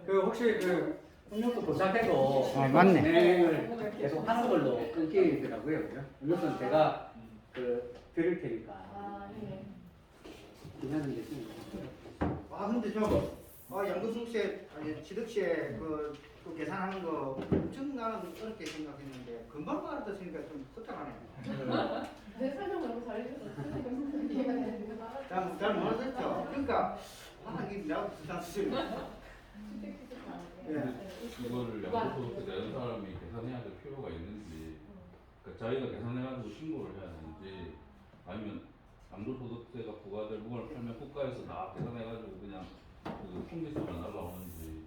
그 혹시 그 음료수 도착해도 맞네. 진행을 계속 하는 걸로 끊기더라고요. 그죠? 음료수는 제가 그 드릴 테니까. 아, 네. 괜찮은 게 있습니다. 근데 양도소득세 아니 취득세 그 계산하는 거 엄청 나는 어렵게 생각했는데 금방 알아듣으니까 좀 허탈하네. 내 설명 너무 잘해줘서 선생님 이해가 되는데 잘 못하셨죠? 그러니까 이게 내가 부담스러워. 예. 이거를 양도소득세 내는 사람이 계산해야 될 필요가 있는지, 그러니까 자기가 계산해가지고 신고를 해야 되는지, 아니면 양도소득세가 부과될 물건을 팔면 국가에서 다 계산해가지고 그냥 그 통지서만 날라오는지.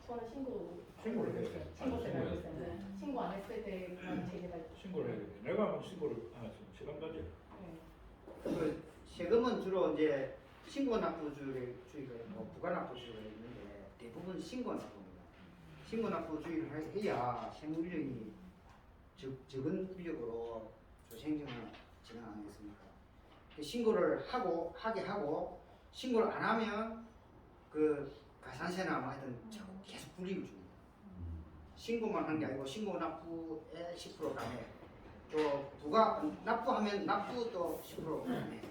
저는 신고를 해야 돼. 신고해야 돼. 신고 안 했을 때 그런 제기가 있고. 신고를 해야 돼. 내가 한번 신고를 안 했으면 시간 가지. 그 세금은 주로 이제 신고 납부주의가 있고 부가 납부주의가 있는데 대부분 신고 납부입니다. 신고 납부주의를 해야 세무 인력이 적은 인력으로 조세행정을 진행 안 하겠습니까? 신고를 하게 하고 신고를 안 하면 그 가산세나 뭐 하여튼 계속 불이익을 줍니다. 신고만 한 게 아니고 신고 납부에 10% 감액, 또 부가 납부하면 납부도 10% 감액.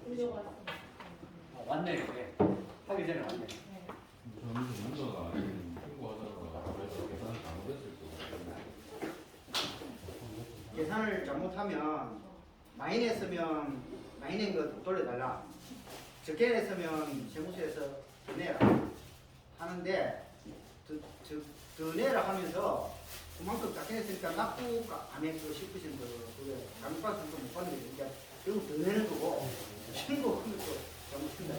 왔네. 네. 하기 전에 왔네. 저는 뭔가가 신고하다가 그래서 계산을 잘못했을 때 계산을 잘못하면 많이 냈으면 많이 낸 거 돌려달라, 적게 냈으면 세무서에서 더 내라 하는데 더 내라 하면서 그만큼 작게 냈으니까 납부 감액 그 10% 그게 감액받아서 못 받는 게 그러니까 결국 더 내는 거고 신고하면 또 잘못한다.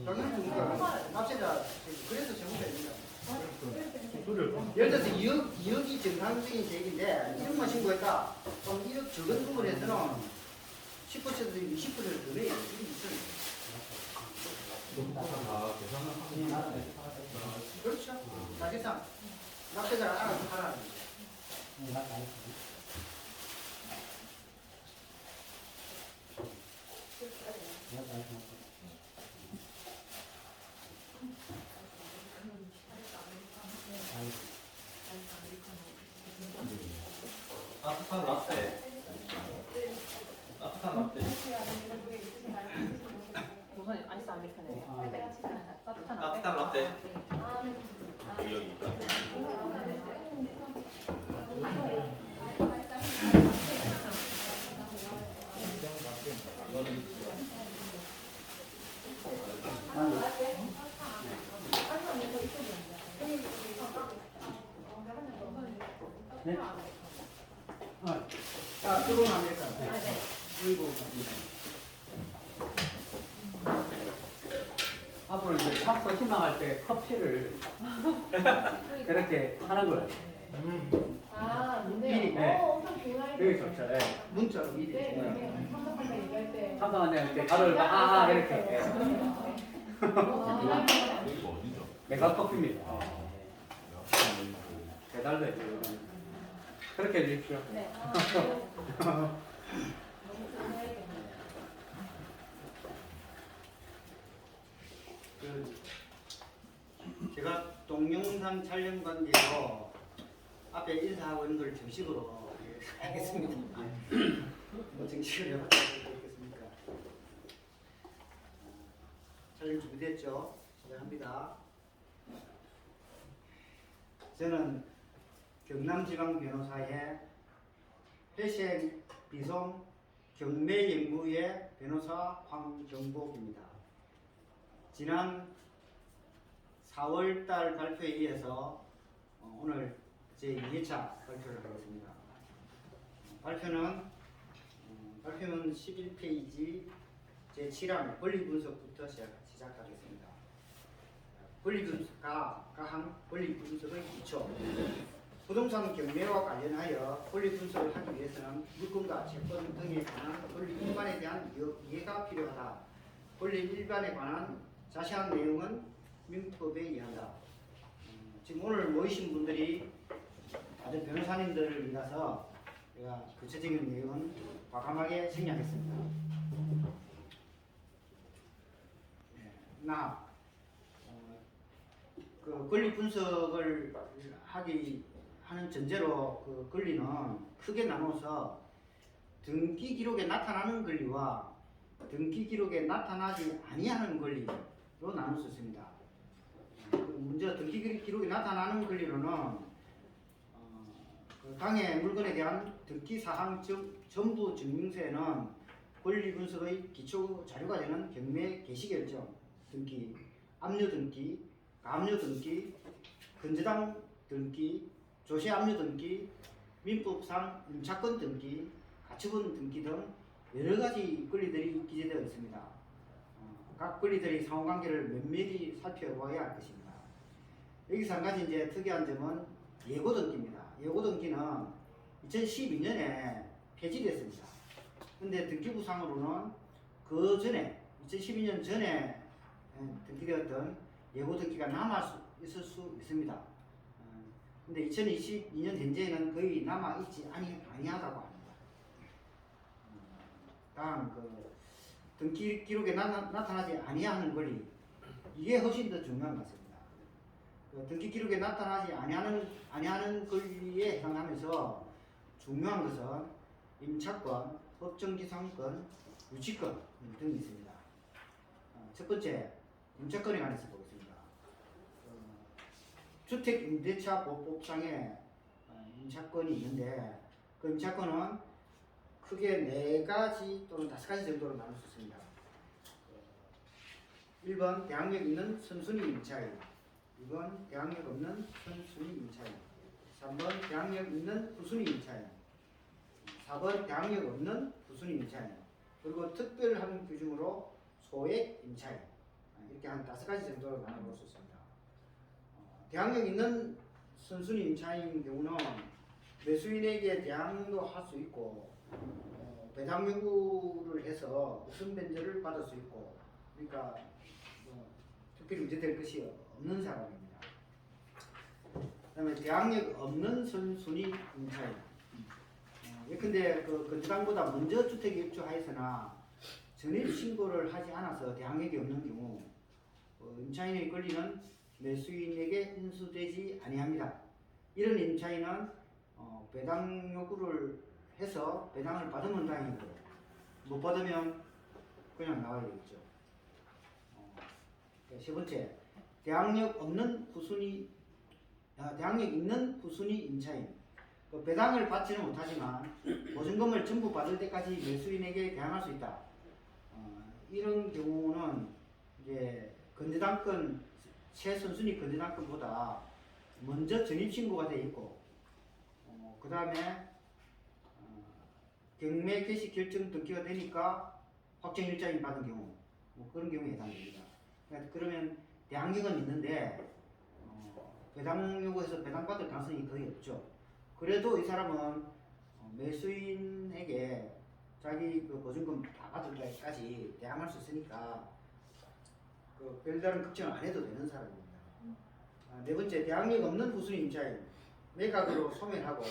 당연히 납세자 그래서 세무가 있는 거야. 예를 들어서 2억이 정상적인 계획인데 1억만 신고했다. 그럼 1억 적은 부분에서는 10%든 20%를 더 내야 돼. 이게 있어요. 다 계산을 하고 있는데 그렇죠. 사실상 납세자를 알아서 하라는 거죠. 따뜻한 라떼. 따뜻한 라떼. 우선 아이스 아메리카노. 따뜻한 라떼. 여기. 네? 자, 뜨거운 아메리카노. 그리고 앞으로 이제 샵서 희망할 때 커피를 그렇게 하는 거예요. 아, 미리, 네. 네. 엄청 좋아요. 되게 좋죠. 예. 문자로 미리. 네, 네. 상담할 얘기할 때. 참가한테 이렇게 가로를 이렇게. 예. 아, 여기가 어디죠? 메가 커피입니다. 배달도 해요. 그렇게 해주십시오. 네. 너무 좋아요. 제가 동영상 촬영 관계로 앞에 인사하고 있는 걸 정식으로 하겠습니다. 뭐 정식으로 해보겠습니까? 촬영 준비됐죠? 시작합니다. 저는 경남지방변호사의 회생 비송 경매영무의 변호사 황정복입니다. 지난 4월달 발표에 이어서 오늘 제2회차 발표를 하겠습니다. 발표는 11페이지 제7항 권리분석부터 시작하겠습니다. 가항 권리분석의 기초. 부동산 경매와 관련하여 권리분석을 하기 위해서는 물건과 채권 등에 관한 권리 일반에 대한 이해가 필요하다. 권리 일반에 관한 자세한 내용은 민법에 의한다. 지금 오늘 모이신 분들이 다들 변호사님들을 위해서 제가 구체적인 내용은 과감하게 생략했습니다. 납, 그 권리 분석을 하는 전제로 그 권리는 크게 나눠서 등기 기록에 나타나는 권리와 등기 기록에 나타나지 아니하는 권리로 나눌 수 있습니다. 먼저 등기 기록에 나타나는 권리로는 그 당해 물건에 대한 등기 사항 전부 증명서에는 권리 분석의 기초 자료가 되는 경매 개시 결정 등기, 압류 등기, 가압류 등기, 근저당 등기, 조세 압류 등기, 민법상 임차권 등기, 가처분 등기 등 여러 가지 권리들이 기재되어 있습니다. 각 권리들의 상호관계를 면밀히 살펴봐야 할 것입니다. 여기서 한 가지 이제 특이한 점은 예고 등기입니다. 예고 등기는 2012년에 폐지됐습니다. 근데 등기부상으로는 그 전에 2012년 전에 등기되었던 예고 등기가 있을 수 있습니다. 근데 2022년 현재는 거의 남아 있지 아니하다고 합니다. 다음 그 등기 기록에 나타나지 아니하는 권리, 이게 훨씬 더 중요한 것 같습니다. 그 등기 기록에 나타나지 아니하는 권리에 해당하면서 중요한 것은 임차권, 법정지상권, 유치권 등이 있습니다. 첫 번째, 임차권에 관해서 보겠습니다. 주택임대차보호법상에 임차권이 있는데 그 임차권은 크게 4가지 또는 5가지 정도로 나눌 수 있습니다. 1번 대항력 있는 선순위 임차인, 2번 대항력 없는 선순위 임차인, 3번 대항력 있는 후순위 임차인, 4번 대항력 없는 후순위 임차인, 그리고 특별한 규정으로 소액 임차인, 이렇게 한 5가지 정도로 나눠볼 수 있습니다. 대항력 있는 선순위 임차인 경우는 매수인에게 대항도 할 수 있고 배당 요구를 해서 우선 변제를 받을 수 있고, 그러니까 특별히 문제될 것이 없는 사람입니다. 그 다음에 대항력 없는 선순위 임차인, 예컨대 그 건조당보다 먼저 주택에 입주하였으나 전입 신고를 하지 않아서 대항력이 없는 경우 임차인의 권리는 매수인에게 인수되지 아니합니다. 이런 임차인은 배당 요구를 해서 배당을 받으면 다행이고 못 받으면 그냥 나와야 되겠죠. 세 번째, 대항력 있는 후순위 임차인, 배당을 받지는 못하지만 보증금을 전부 받을 때까지 매수인에게 대항할 수 있다. 이런 경우는 이제 건저당권 최선순위 건저당권보다 먼저 전입신고가 되어 있고, 그 다음에 경매 개시 결정 등기가 되니까 확정일자인 받은 경우, 그런 경우에 해당됩니다. 그러면 대항력은 있는데 배당 요구해서 배당 받을 가능성이 거의 없죠. 그래도 이 사람은 매수인에게 자기 그 보증금 다 받을 때까지 대항할 수 있으니까 그 별다른 걱정을 안 해도 되는 사람입니다. 네 번째, 대항력 없는 후순위 임차인, 매각으로 소멸하고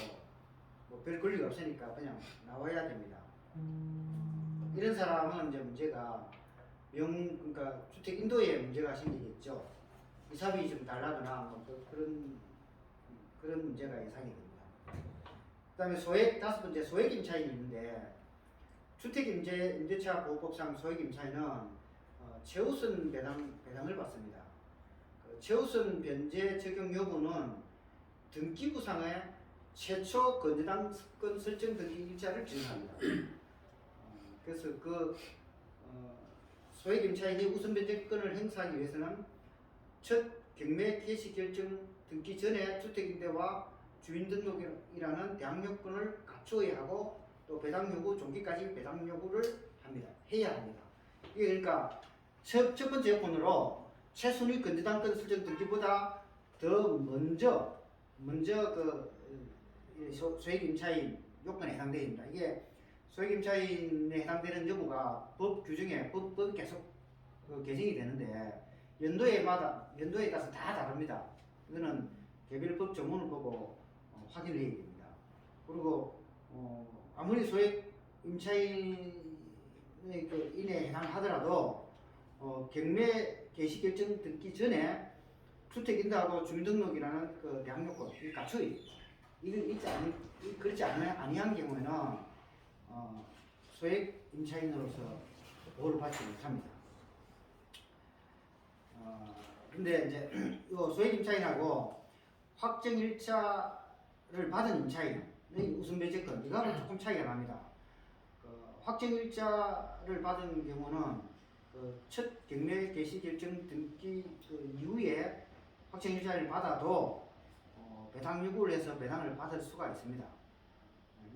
별 권리가 없으니까 그냥 나와야 됩니다. 이런 사람은 이제 문제가 그러니까 주택 인도에 문제가 생기겠죠. 이사비 좀 달라거나 그런 문제가 예상이 됩니다. 그다음에 다섯 번째, 소액 임차인이 있는데 주택임대차 보호법상 소액 임차인은 최우선 배당을 받습니다. 최우선 변제 적용 여부는 등기부상의 최초 건저당권 설정 등기 일자를 지정합니다. 그래서 그 소액 임차인이 우선 변제권을 행사하기 위해서는 첫 경매 개시 결정 등기 전에 주택임대와 주인등록이라는 대항력권을 갖추어야 하고 또 배당 요구 종기까지 배당 요구를 해야 합니다. 이게 그러니까 첫 번째 요건으로 최순위 건저당권 설정 등기보다 더 먼저 그 소액 임차인 요건에 해당되어 있습니다. 이게 소액 임차인에 해당되는 여부가 법 규정에 법이 계속 개정이 되는데 연도에 따라서 다 다릅니다. 이거는 개별 법 조문을 보고 확인을 해야 됩니다. 그리고 아무리 소액 임차인의 인에 해당하더라도 경매 개시 결정 듣기 전에 주택인도하고 주민등록이라는 그 대항 요건 이 갖춰 이거 있지 않은 그렇지 아니한 경우에는 소액 임차인으로서 보호를 받지 못합니다. 근데 이제 이 소액 임차인하고 확정 일자를 받은 임차인의 우선 배제권 이거하고 조금 차이가 납니다. 확정 일자를 받은 경우는 첫 경매 개시 결정 등기 이후에 확정 일자를 받아도 배당 요구를 해서 배당을 받을 수가 있습니다.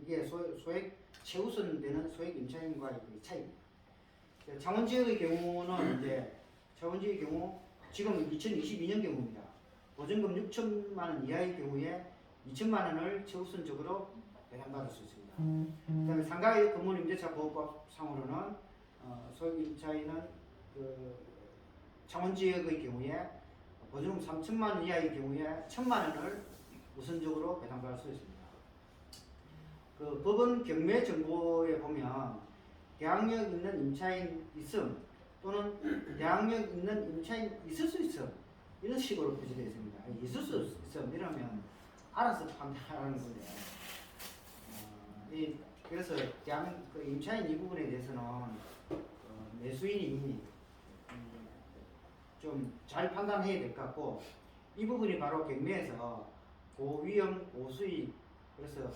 이게 소액 최우선되는 소액 임차인과의 차이입니다. 창원 지역의 경우는 이제 창원 지역의 경우 지금 2022년 경우입니다. 보증금 6천만 원 이하의 경우에 2천만 원을 최우선적으로 배당받을 수 있습니다. 그다음에 상가의 건물 임대차 보호법 상으로는 소액 임차인은 그 창원 지역의 경우에 보증금 3천만 원 이하의 경우에 1천만 원을 우선적으로 배당받을 수 있습니다. 그 법원 경매 정보에 보면 대항력 있는 임차인 있음 또는 대항력 있는 임차인 있을 수 있음 이런 식으로 표시되어 있습니다. 있을 수 있음 이러면 알아서 판단하는 건데 그래서 그 임차인 이 부분에 대해서는 매수인이 좀 잘 판단해야 될 것 같고 이 부분이 바로 경매에서 고위험 고수익 그래서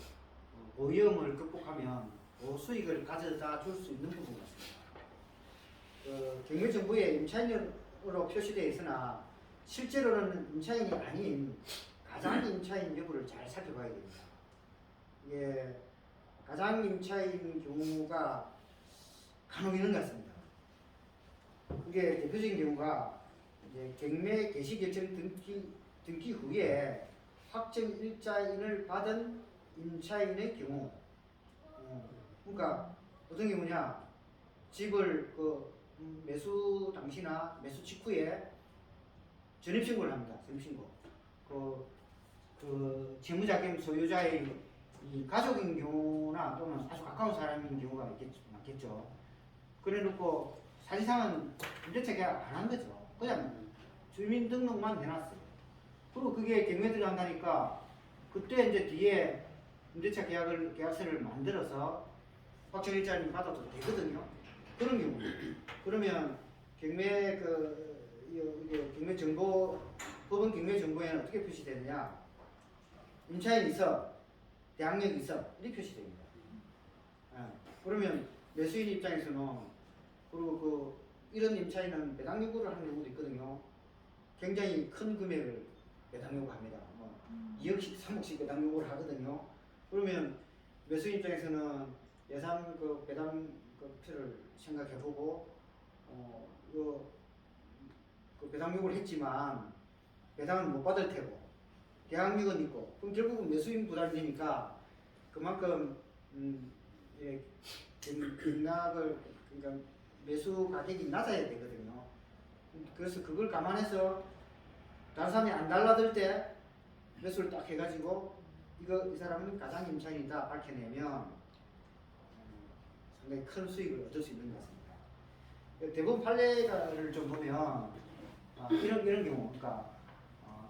고위험을 극복하면 고수익을 가져다 줄 수 있는 부분 같습니다. 경매 정보에 임차인으로 표시되어 있으나 실제로는 임차인이 아닌 가장 임차인 여부를 잘 살펴봐야 됩니다. 이게 가장 임차인 경우가 간혹 있는 것 같습니다. 그게 대표적인 경우가 이제 경매 개시 결정 등기 후에 확정 일자인을 받은 임차인의 경우, 그러니까 어떤 경우냐, 집을 매수 당시나 매수 직후에 전입신고를 합니다. 전입신고. 그 채무자 겸 소유자의 이 가족인 경우나 또는 아주 가까운 사람인 경우가 많겠죠. 그래놓고 사실상은 임대차 계약 안 한 거죠. 그냥 주민등록만 해놨어요. 그리고 그게 경매 들어간다니까 그때 이제 뒤에 임대차 계약서를 만들어서 확정일자를 받아도 되거든요. 그런 경우. 그러면 경매 경매 정보 법원 경매 정보에는 어떻게 표시되느냐? 임차인 있어, 대항력 있어 이렇게 표시됩니다. 그러면 매수인 입장에서는 그리고 이런 임차인은 배당 요구를 하는 경우도 있거든요. 굉장히 큰 금액을 배당 요구합니다. 2억씩, 3억씩 배당 요구를 하거든요. 그러면 매수인 입장에서는 예상 배당 표를 생각해보고 그 배당 요구를 했지만 배당은 못 받을 테고 대항력은 있고 그럼 결국은 매수인 부담이 되니까 그만큼 등락을 그러니까 매수 가격이 낮아야 되거든요. 그래서 그걸 감안해서 다른 사람이 안 달라들 때 매수를 딱 해가지고 이 사람은 가장 임차인이다 밝혀내면 상당히 큰 수익을 얻을 수 있는 것 같습니다. 대부분 판례를 좀 보면 이런 경우, 그러니까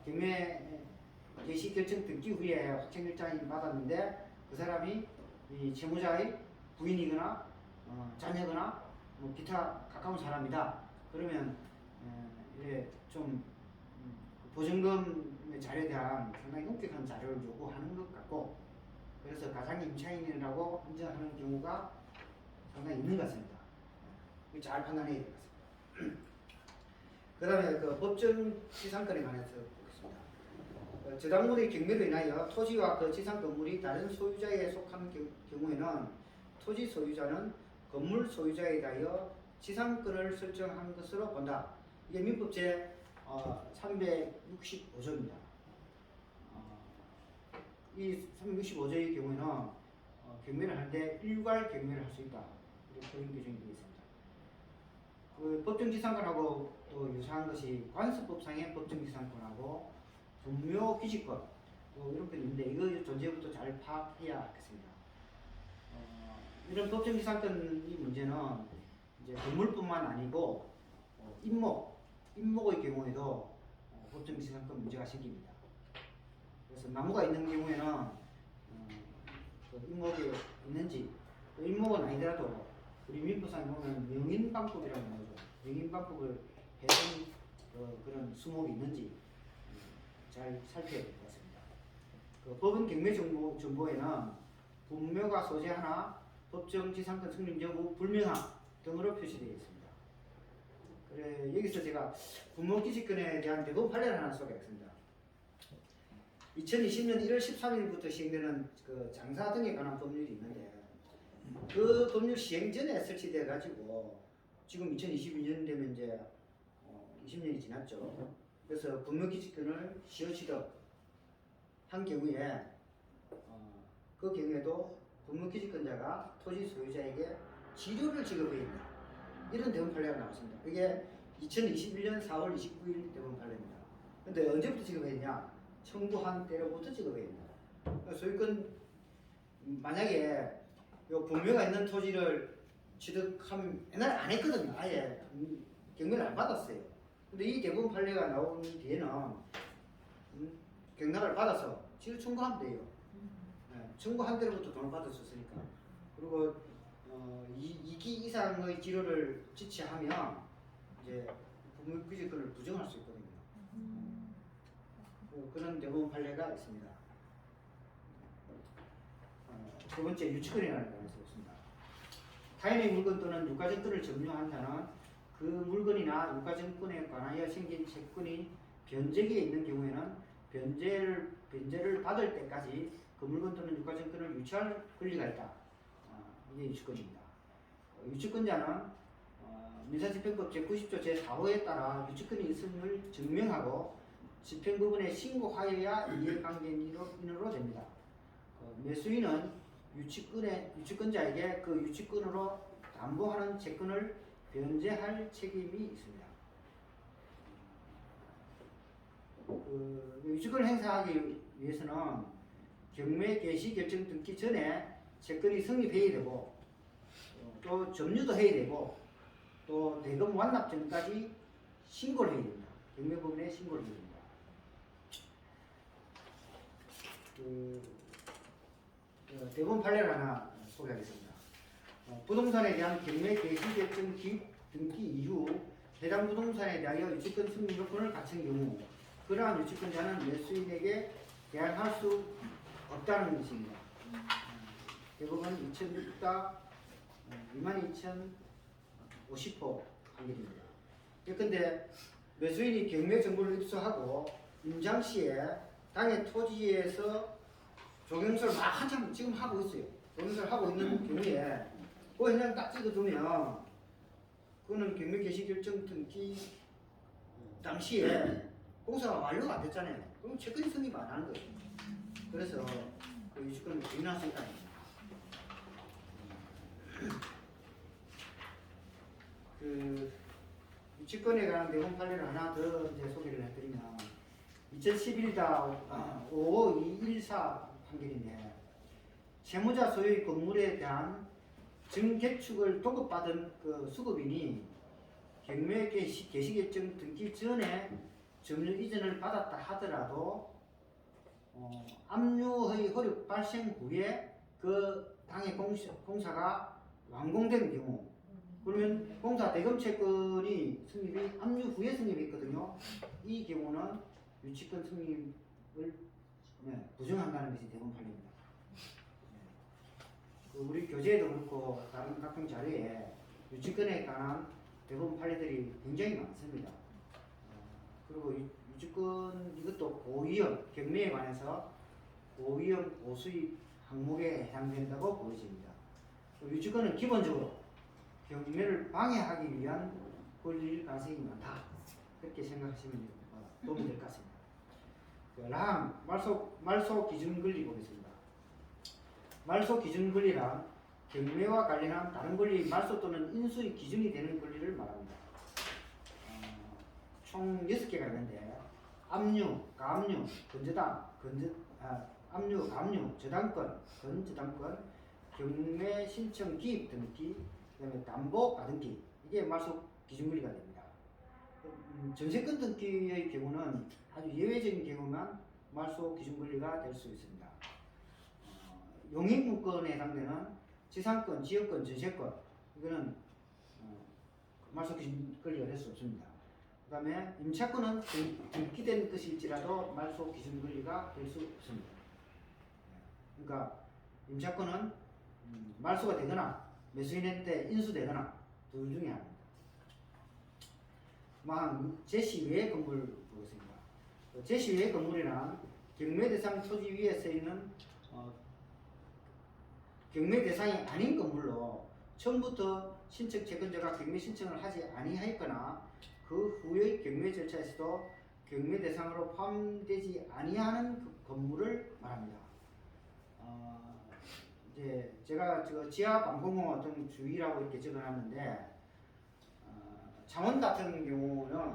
경매 개시 결정 등기 후에 확정일자인 받았는데 그 사람이 이 채무자의 부인이거나 자녀거나 뭐 기타 가까운 사람이다. 그러면 이제 좀 보증금의 자료에 대한 상당히 엄격한 자료를 요구하는 것 같고 그래서 가장 임차인이라고 인정하는 경우가 상당히 있는 것 같습니다. 잘 판단해야 될 것 같습니다. 그 다음에 그 법정 지상권에 관해서 보겠습니다. 저당물의 경매로 인하여 토지와 그 지상 건물이 다른 소유자에 속한 경우에는 토지 소유자는 건물 소유자에 대하여 지상권을 설정한 것으로 본다. 이게 민법 제 365조입니다. 이 365조의 경우에는 경매를 하는데 일괄 경매를 할 수 있다. 이렇게 그런 규정이 되어 있습니다. 그 법정지상권하고 또 유사한 것이 관습법상의 법정지상권하고 분묘기지권 이런 게 있는데 이거 존재부터 잘 파악해야 하겠습니다. 이런 법정지상권의 문제는 이제 건물뿐만 아니고 임목의 경우에도 법정지상권 문제가 생깁니다. 그래서 나무가 있는 경우에는 그 임목이 있는지 또 임목은 아니더라도 우리 민법상에 보면 명인방법이라고 나오죠. 명인방법을 해준 그런 수목이 있는지 잘 살펴야 될 것 같습니다. 그 법원 경매정보에는 분묘가 소재하나 법정지상권 성립 여부 불명함 등으로 표시되어 있습니다. 그래 여기서 제가 분묘기지권에 대한 대법원 판례를 하나 소개하겠습니다. 2020년 1월 13일부터 시행되는 그 장사 등에 관한 법률이 있는데 그 법률 시행 전에 설치돼 가지고 지금 2022년 되면 이제 20년이 지났죠. 그래서 분묘기지권을 시효취득 한 경우에 그 경우에도 분묘기지권자가 토지 소유자에게 지료를 지급해야 한다. 이런 대법원 판례가 나왔습니다. 이게 2021년 4월 29일 대법원 판례입니다. 근데 언제부터 지급해야 되냐? 청구한 때로부터 지급해야 된다. 소유권 만약에 요 분묘가 있는 토지를 취득하면 옛날에 안 했거든요. 아예 경매를 안 받았어요. 근데 이 대법원 판례가 나온 뒤에는 경락을 받아서 지료 청구하면 돼요. 네, 청구한 때로부터 돈을 받았었으니까. 그리고 2기 이상의 지료를 지체하면 이제 분묘기지권을 부정할 수 있거든요. 그런 대법원 판례가 있습니다. 두 번째 유치권이라는 것이 있습니다. 타인의 물건 또는 유가증권을 점유한 자는 그 물건이나 유가증권에 관하여 생긴 채권이 변제기에 있는 경우에는 변제를 받을 때까지 그 물건 또는 유가증권을 유치할 권리가 있다. 이게 유치권입니다. 유치권자는 민사집행법 제90조 제4호에 따라 유치권이 있음을 증명하고 집행부분에 신고하여야 이해관계인으로 됩니다. 매수인은 유치권자에게 그 유치권으로 담보하는 채권을 변제할 책임이 있습니다. 유치권을 행사하기 위해서는 경매 개시 결정 등기 전에 채권이 성립해야 되고 또 점유도 해야 되고 또 대금 완납 전까지 신고를 해야 됩니다. 경매법원에 신고를 해야 됩니다. 대법원 판례를 하나 소개하겠습니다. 부동산에 대한 경매 개시 결정 등기 이후 해당 부동산에 대하여 유치권 승인 요건을 갖춘 경우 그러한 유치권자는 매수인에게 계약할 수 없다는 것입니다. 대법원 2006다 22,050호 판결입니다. 예컨대 매수인이 경매 정보를 입수하고 임장 시에 당의 토지에서 조경서를 막 한참 지금 하고 있어요. 조경서를 하고 있는 경우에 그 현장 딱 찍어두면 그거는 경매 개시 결정 등기 당시에 공사가 완료가 안 됐잖아요. 그럼 채권이 성립 안 하는 거예요. 그래서 그 유치권을 부인할 수 있다는 겁니다. 그 유치권에 관한 대법원 판례를 하나 더 이제 소개를 해드리면 2011-55214 판결인데 채무자 소유의 건물에 대한 증개축을 도급받은 그 수급인이 경매 개시결정 등기 전에 점유 이전을 받았다 하더라도 압류의 효력 발생 후에 그 당의 공사가 완공된 경우 그러면 공사 대금 채권이 성립이 압류 후에 성립했거든요. 이 경우는 유치권 성립을 부정한다는 것이 대법원 판례입니다. 우리 교재에도 그렇고 다른 각종 자료에 유치권에 관한 대법원 판례들이 굉장히 많습니다. 그리고 유치권 이것도 고위험 경매에 관해서 고위험 고수입 항목에 해당된다고 보여집니다. 유치권은 기본적으로 경매를 방해하기 위한 권리일 가능성이 많다. 그렇게 생각하시면 도움이 될 것 같습니다. 다음 말소 기준 권리 보겠습니다. 말소 기준 권리란 경매와 관련한 다른 권리 말소 또는 인수의 기준이 되는 권리를 말합니다. 총 6개가 있는데 압류, 가압류, 압류, 가압류, 저당권, 건저당권, 경매 신청 기입 등기, 그다음에 담보 가등기 이게 말소 기준 권리가 됩니다. 전세권 등기의 경우는 아주 예외적인 경우만 말소 기준 권리가 될 수 있습니다. 용익문건에 해당되는 지상권, 지역권, 전세권 이거는 말소 기준 권리가 될 수 없습니다. 그 다음에 임차권은 등기된 것일지라도 말소 기준 권리가 될 수 없습니다. 그러니까 임차권은 말소가 되거나 매수인한테 때 인수되거나 둘 중에 하나입니다. 제시 외의 건물 보겠습니다. 제시 외의 건물이란 경매 대상 토지 위에 서 있는 경매 대상이 아닌 건물로 처음부터 신청 채권자가 경매 신청을 하지 아니하였거나 그 후의 경매 절차에서도 경매 대상으로 포함되지 아니하는 그 건물을 말합니다. 이제 제가 지하 방공호 어떤 주의라고 이렇게 적어놨는데 창원 같은 경우는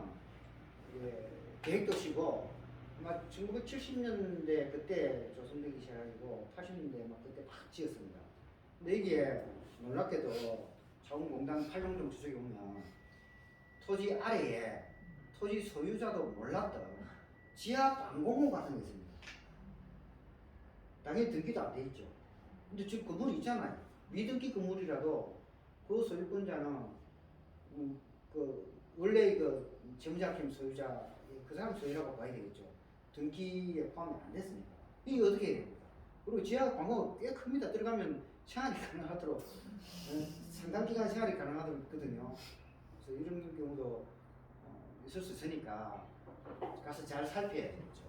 계획도시고 아마 1970년대 그때 조성되기 시작하고 80년대 막 그때 막 지었습니다. 근데 이게 놀랍게도 자원공단 팔룡동 주석에 보면 토지 아래에 토지 소유자도 몰랐던 지하 방공호 같은 게 있습니다. 당연히 등기도 안 돼 있죠. 근데 지금 건물이 있잖아요. 미등기 건물이라도 그 소유권자는 원래 재무자금 소유자 그 사람 소유라고 봐야 되겠죠. 등기에 포함이 안 됐으니까 이게 어떻게 해야 됩니까? 그리고 지하 방공호 꽤 큽니다. 들어가면 생활이 가능하도록 상당 기간 생활이 가능하거든요. 그래서 이런 경우도 있을 수 있으니까 가서 잘 살펴야 되겠죠.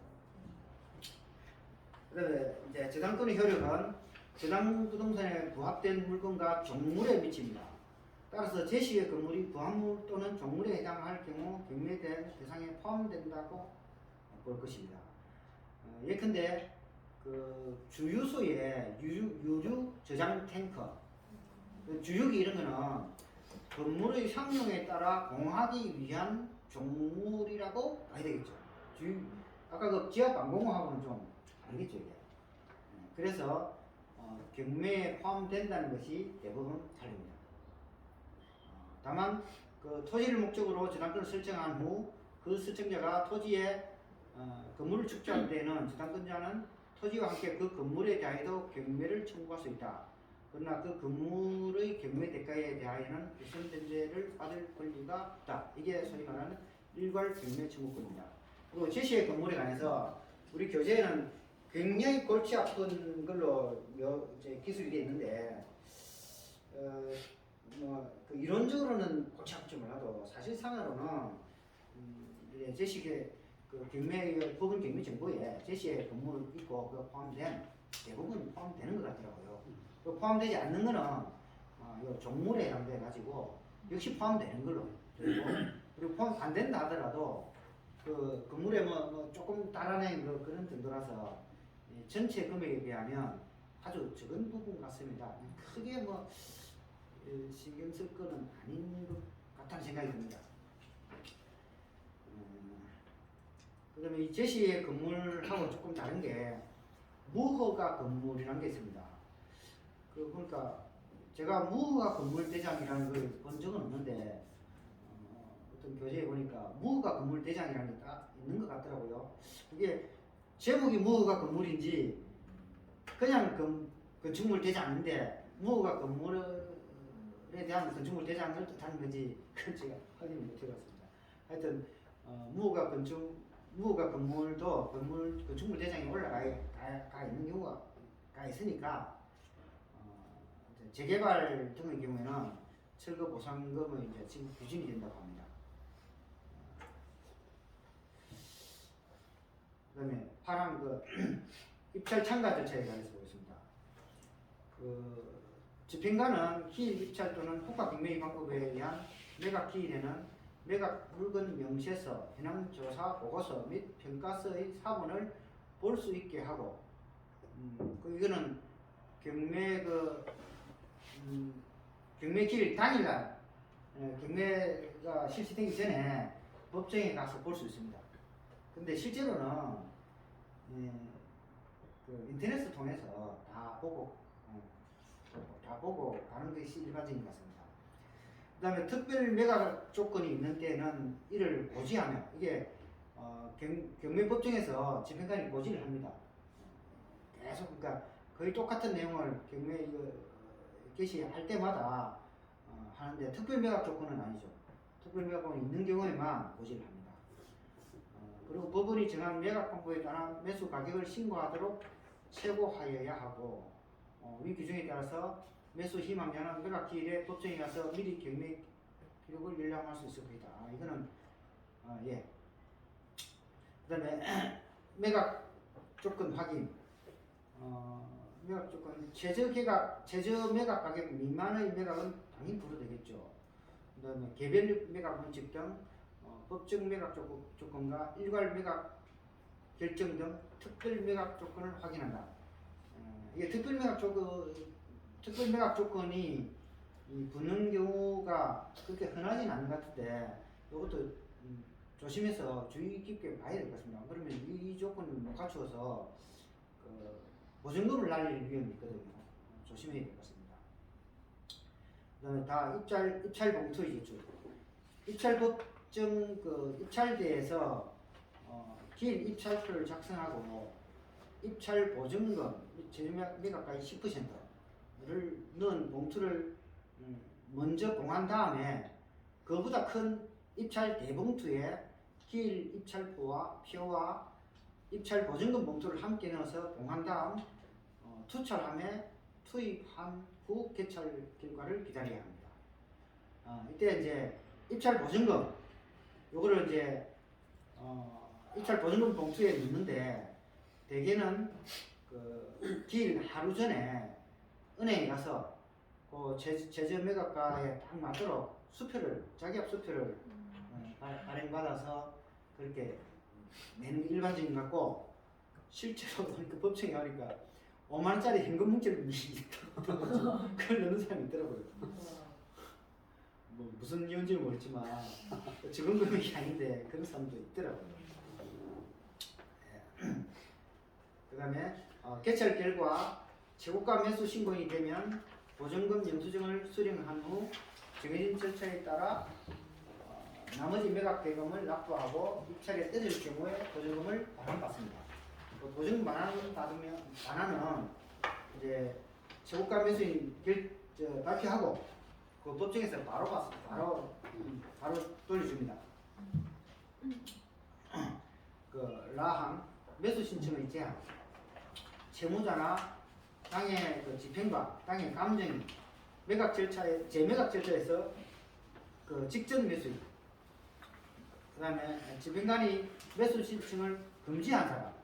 그다음에 이제 저당권의 효력은 저당 부동산에 부합된 물건과 종물에 미칩니다. 따라서 제시의 건물이 부합물 또는 종물에 해당할 경우 경매 대상에 포함된다고 볼 것입니다. 예컨대 그 주유소에 유류 저장 탱커, 주유기 이런 거는 건물의 상용에 따라 공하기 위한 종물이라고 봐야 되겠죠. 아까 그 지하 방공호하고는 좀 다르겠죠 이게. 그래서 경매에 포함된다는 것이 대부분 틀립니다. 다만 그 토지를 목적으로 저당권을 설정한 후 그 설정자가 토지에 건물을 축조할 때는 저당권자는 토지와 함께 그 건물에 대하여도 경매를 청구할 수 있다. 그러나 그 건물의 경매 대가에 대하여는 우선 변제를 받을 권리가 없다. 이게 소위 말하는 일괄 경매 청구권입니다. 그리고 제시의 건물에 관해서 우리 교재에는 굉장히 골치 아픈 걸로 이제 기술이 되어 있는데 그 이론적으로는 골치 아플지 몰라도 사실상으로는 제시의 그 법원 경매 정보에 제시의 건물 있고 그 포함된 대부분 포함되는 것 같더라고요. 그 포함되지 않는 거는 요 종물에 해당돼 가지고 역시 포함되는 걸로 그리고 포함 안 된다 하더라도 그 건물에 뭐 조금 달아낸 그런 정도라서 전체 금액에 비하면 아주 적은 부분 같습니다. 크게 뭐 신경 쓸 거는 아닌 것 같다는 생각이 듭니다. 그 다음에 이 제시의 건물하고 조금 다른 게 무허가 건물이라는 게 있습니다. 그러니까 제가 무허가 건물 대장이라는 걸 본 적은 없는데 어떤 교재에 보니까 무허가 건물 대장이라는 게 딱 있는 것 같더라고요. 그게 제목이 무허가 건물인지 그냥 건축물 대장인데 무허가 건물에 대한 건축물 대장을 뜻하는 건지 그건 제가 확인을 못 해봤습니다. 하여튼 무허가 건물도 건축물 대장에 올라가 있는 경우가 있으니까 재개발 등의 경우에는 철거 보상금은 이제 지금 부진이 된다고 합니다. 그다음에 파란 입찰 참가 절차에 관해서 보겠습니다. 집행관은 기일 입찰 또는 호가 경매 방법에 의한 매각 기일에는 매각 물건 명시서 현황 조사 보고서 및 평가서의 사본을 볼 수 있게 하고 이거는 경매 기일 당일날 경매가 실시되기 전에 법정에 가서 볼 수 있습니다. 근데 실제로는 인터넷을 통해서 다 보고 가는 것이 일반적인 것 같습니다. 그다음에 특별 매각 조건이 있는 때는 이를 고지하면 이게 경매법정에서 집행관이 고지를 합니다. 계속 그러니까 거의 똑같은 내용을 경매 이거 개시할 때마다 하는데 특별 매각 조건은 아니죠. 특별 매각 조건이 있는 경우에만 고지를 합니다. 그리고 법원이 정한 매각 공고에 따라 매수 가격을 신고하도록 최고하여야 하고 위 규정에 따라서 매수 희망자는 매각 기일에 법정에 가서 미리 경매 기록을 열람할 수 있을 것이다. 이거는 예. 그다음에 매각 조건 확인. 매각 조건 최저 매각 가격 미만의 매각은 당연히 불허되겠죠. 그다음에 개별 매각 원칙 등 법정 매각 조건과 일괄 매각 결정 등 특별 매각 조건을 확인한다. 이게 특별 매각 조건이 붙는 경우가 그렇게 흔하진 않은 것 같은데 이것도 조심해서 주의 깊게 봐야 될 것 같습니다. 그러면 이 조건을 못 갖추어서 보증금을 날릴 위험이 있거든요. 조심해야 될 것 같습니다. 그다음에 다 입찰 봉투이죠. 입찰 법정 입찰대에서 기일 입찰표를 작성하고 입찰 보증금 매각가액 10%를 넣은 봉투를 먼저 봉한 다음에 그보다 큰 입찰 대봉투에 기일 입찰표와 표와 입찰 보증금 봉투를 함께 넣어서 봉한 다음 투철함에 투입한 후 개찰 결과를 기다려야 합니다. 이때 이제 입찰 보증금 요거를 이제 입찰 보증금 봉투에 넣는데 대개는 기일 하루 전에 은행에 가서 그 제저 매각가에 딱 맞도록 자기합 수표를 발행받아서 그렇게 내는 게 일반적인 것 같고 실제로 보니까 법정에 가니까 5만원짜리 현금 뭉치를 그걸 넣는 사람이 있더라고요. 뭐 무슨 이유인지는 모르지만 적은 금액이 아닌데 그런 사람도 있더라고요. 그 다음에 개찰 결과 최고가 매수 신고인이 되면 보증금 영수증을 수령한 후 정해진 절차에 따라 나머지 매각 대금을 납부하고 입찰에 떨어질 경우에 보증금을 반환받습니다. 보증금 반환은 이제 최고가 매수인 발표하고 그 법정에서 바로 돌려줍니다. 라항 매수 신청의 제한 채무자나 땅의 집행관, 땅의 감정인 재매각 절차에서 직전 매수인 그 다음에 집행관이 매수 신청을 금지한 사람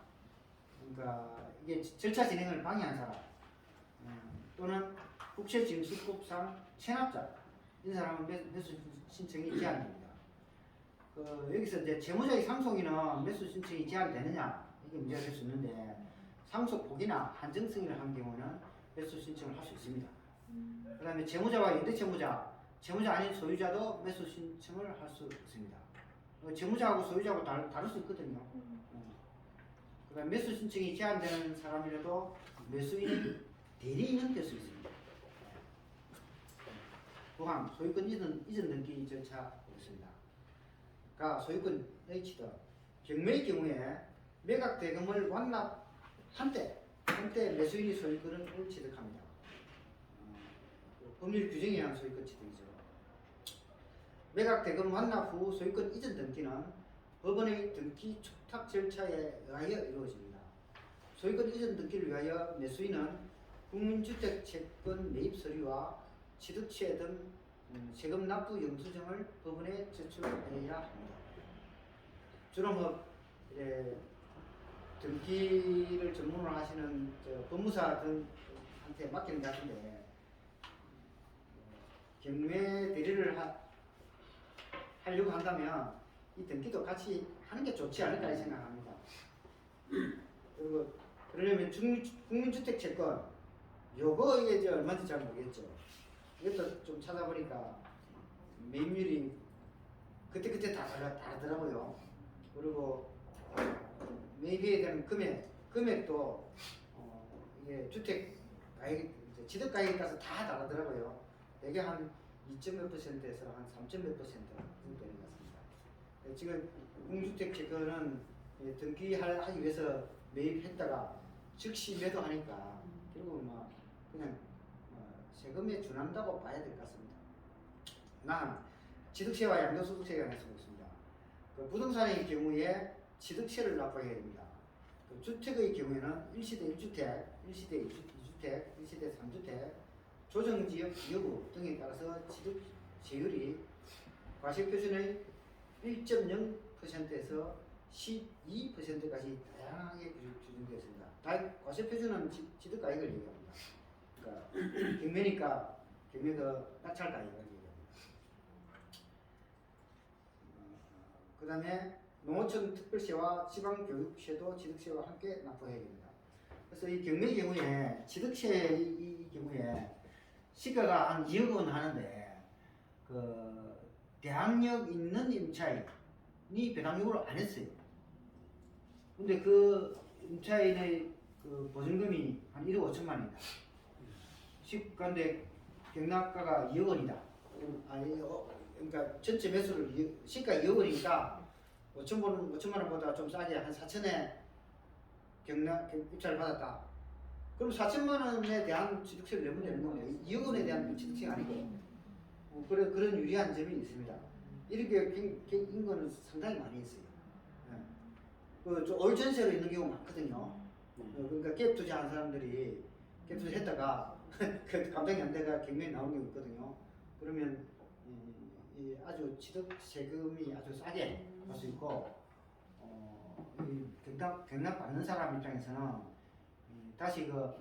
그러니까 이게 절차 진행을 방해한 사람 또는 국세징수법상 체납자 이 사람은 매수 신청이 제한됩니다. 여기서 이제 채무자의 상속인은 매수 신청이 제한되느냐 이게 문제가 될 수 있는데 상속 포기나 한정 승인을 한 경우는 매수 신청을 할 수 있습니다. 그 다음에 채무자와 연대 채무자 아닌 소유자도 매수 신청을 할 수 있습니다. 채무자하고 소유자하고 다를 수 있거든요. 그 다음에 매수 신청이 제한되는 사람이라도 매수인 대리인은 될 수 있습니다. 또한 소유권 이전 등기 절차 있습니다. 소유권 H등 경매의 경우에 매각 대금을 완납한 때 매수인이 소유권을 취득합니다. 법률 규정에 의한 소유권 취득이죠. 매각 대금 완납 후 소유권 이전 등기는 법원의 등기 촉탁 절차에 의하여 이루어집니다. 소유권 이전 등기를 위하여 매수인은 국민주택채권 매입 서류와 취득세 등 세금 납부 영수증을 법원에 제출해야 합니다. 주로 등기를 전문으로 하시는 법무사 등한테 맡기는 것 같은데 경매 대리를 하려고 한다면 이 등기도 같이 하는 게 좋지 않을까 생각합니다. 그리고 그러려면 국민주택채권 요거 이게 이제 얼마인지 잘 모르겠죠. 이것도 좀 찾아보니까 매입률이 그때 다 다르더라고요. 그리고 매입해야 되는 금액도 이게 주택 가액, 취득 가액에 따라서 다 다르더라고요. 대개 한 2.몇 %에서 한 3.몇 % 정도 되는 것 같습니다. 지금 공주택 채권은 등기하기 위해서 매입했다가 즉시 매도하니까 결국은 뭐 그냥 세금에 준한다고 봐야 될 것 같습니다. 나 취득세와 양도소득세에 관해서 보겠습니다. 그 부동산의 경우에 취득세를 납부해야 됩니다. 그 주택의 경우에는 1시대 1주택, 1시대 2주택, 1시대 3주택, 조정지역 여부 등에 따라서 취득세율이 과세표준의 1.0%에서 12%까지 다양하게 규정되어 있습니다. 과세표준은 취득가액을 얘기합니다. 그러니까 경매니까 경매가 낙찰가액을 얘기합니다. 그 다음에 농어촌 특별세와 지방교육세도 취득세와 함께 납부해야 됩니다. 그래서 이 경매의 경우에 취득세 이 경우에 시가가 한 2억 원 하는데 그 대항력 있는 임차인이 배당 요구를 안 했어요. 근데 그 임차인의 그 보증금이 한 1억 5천만 원이다. 그런데 경락가가 2억 원이다. 그러니까 전체 매수를 시가 2억 원이니까 5천만 원보다 좀 싸게 한 4천에 경락 입찰을 받았다. 그럼 4천만 원에 대한 취득세를 내면 되는 거예요. 2억 원에 대한 취득세가 아니고 그런 유리한 점이 있습니다. 이렇게 인거는 상당히 많이 있어요. 올 전세로 있는 경우가 많거든요. 그러니까 갭 투자한 사람들이 갭 투자했다가 감당이 안 돼가 경매에 나오는 경우 있거든요. 그러면 아주 취득 세금이 아주 싸게 할 수 있고 경락 받는 사람 입장에서는 다시 그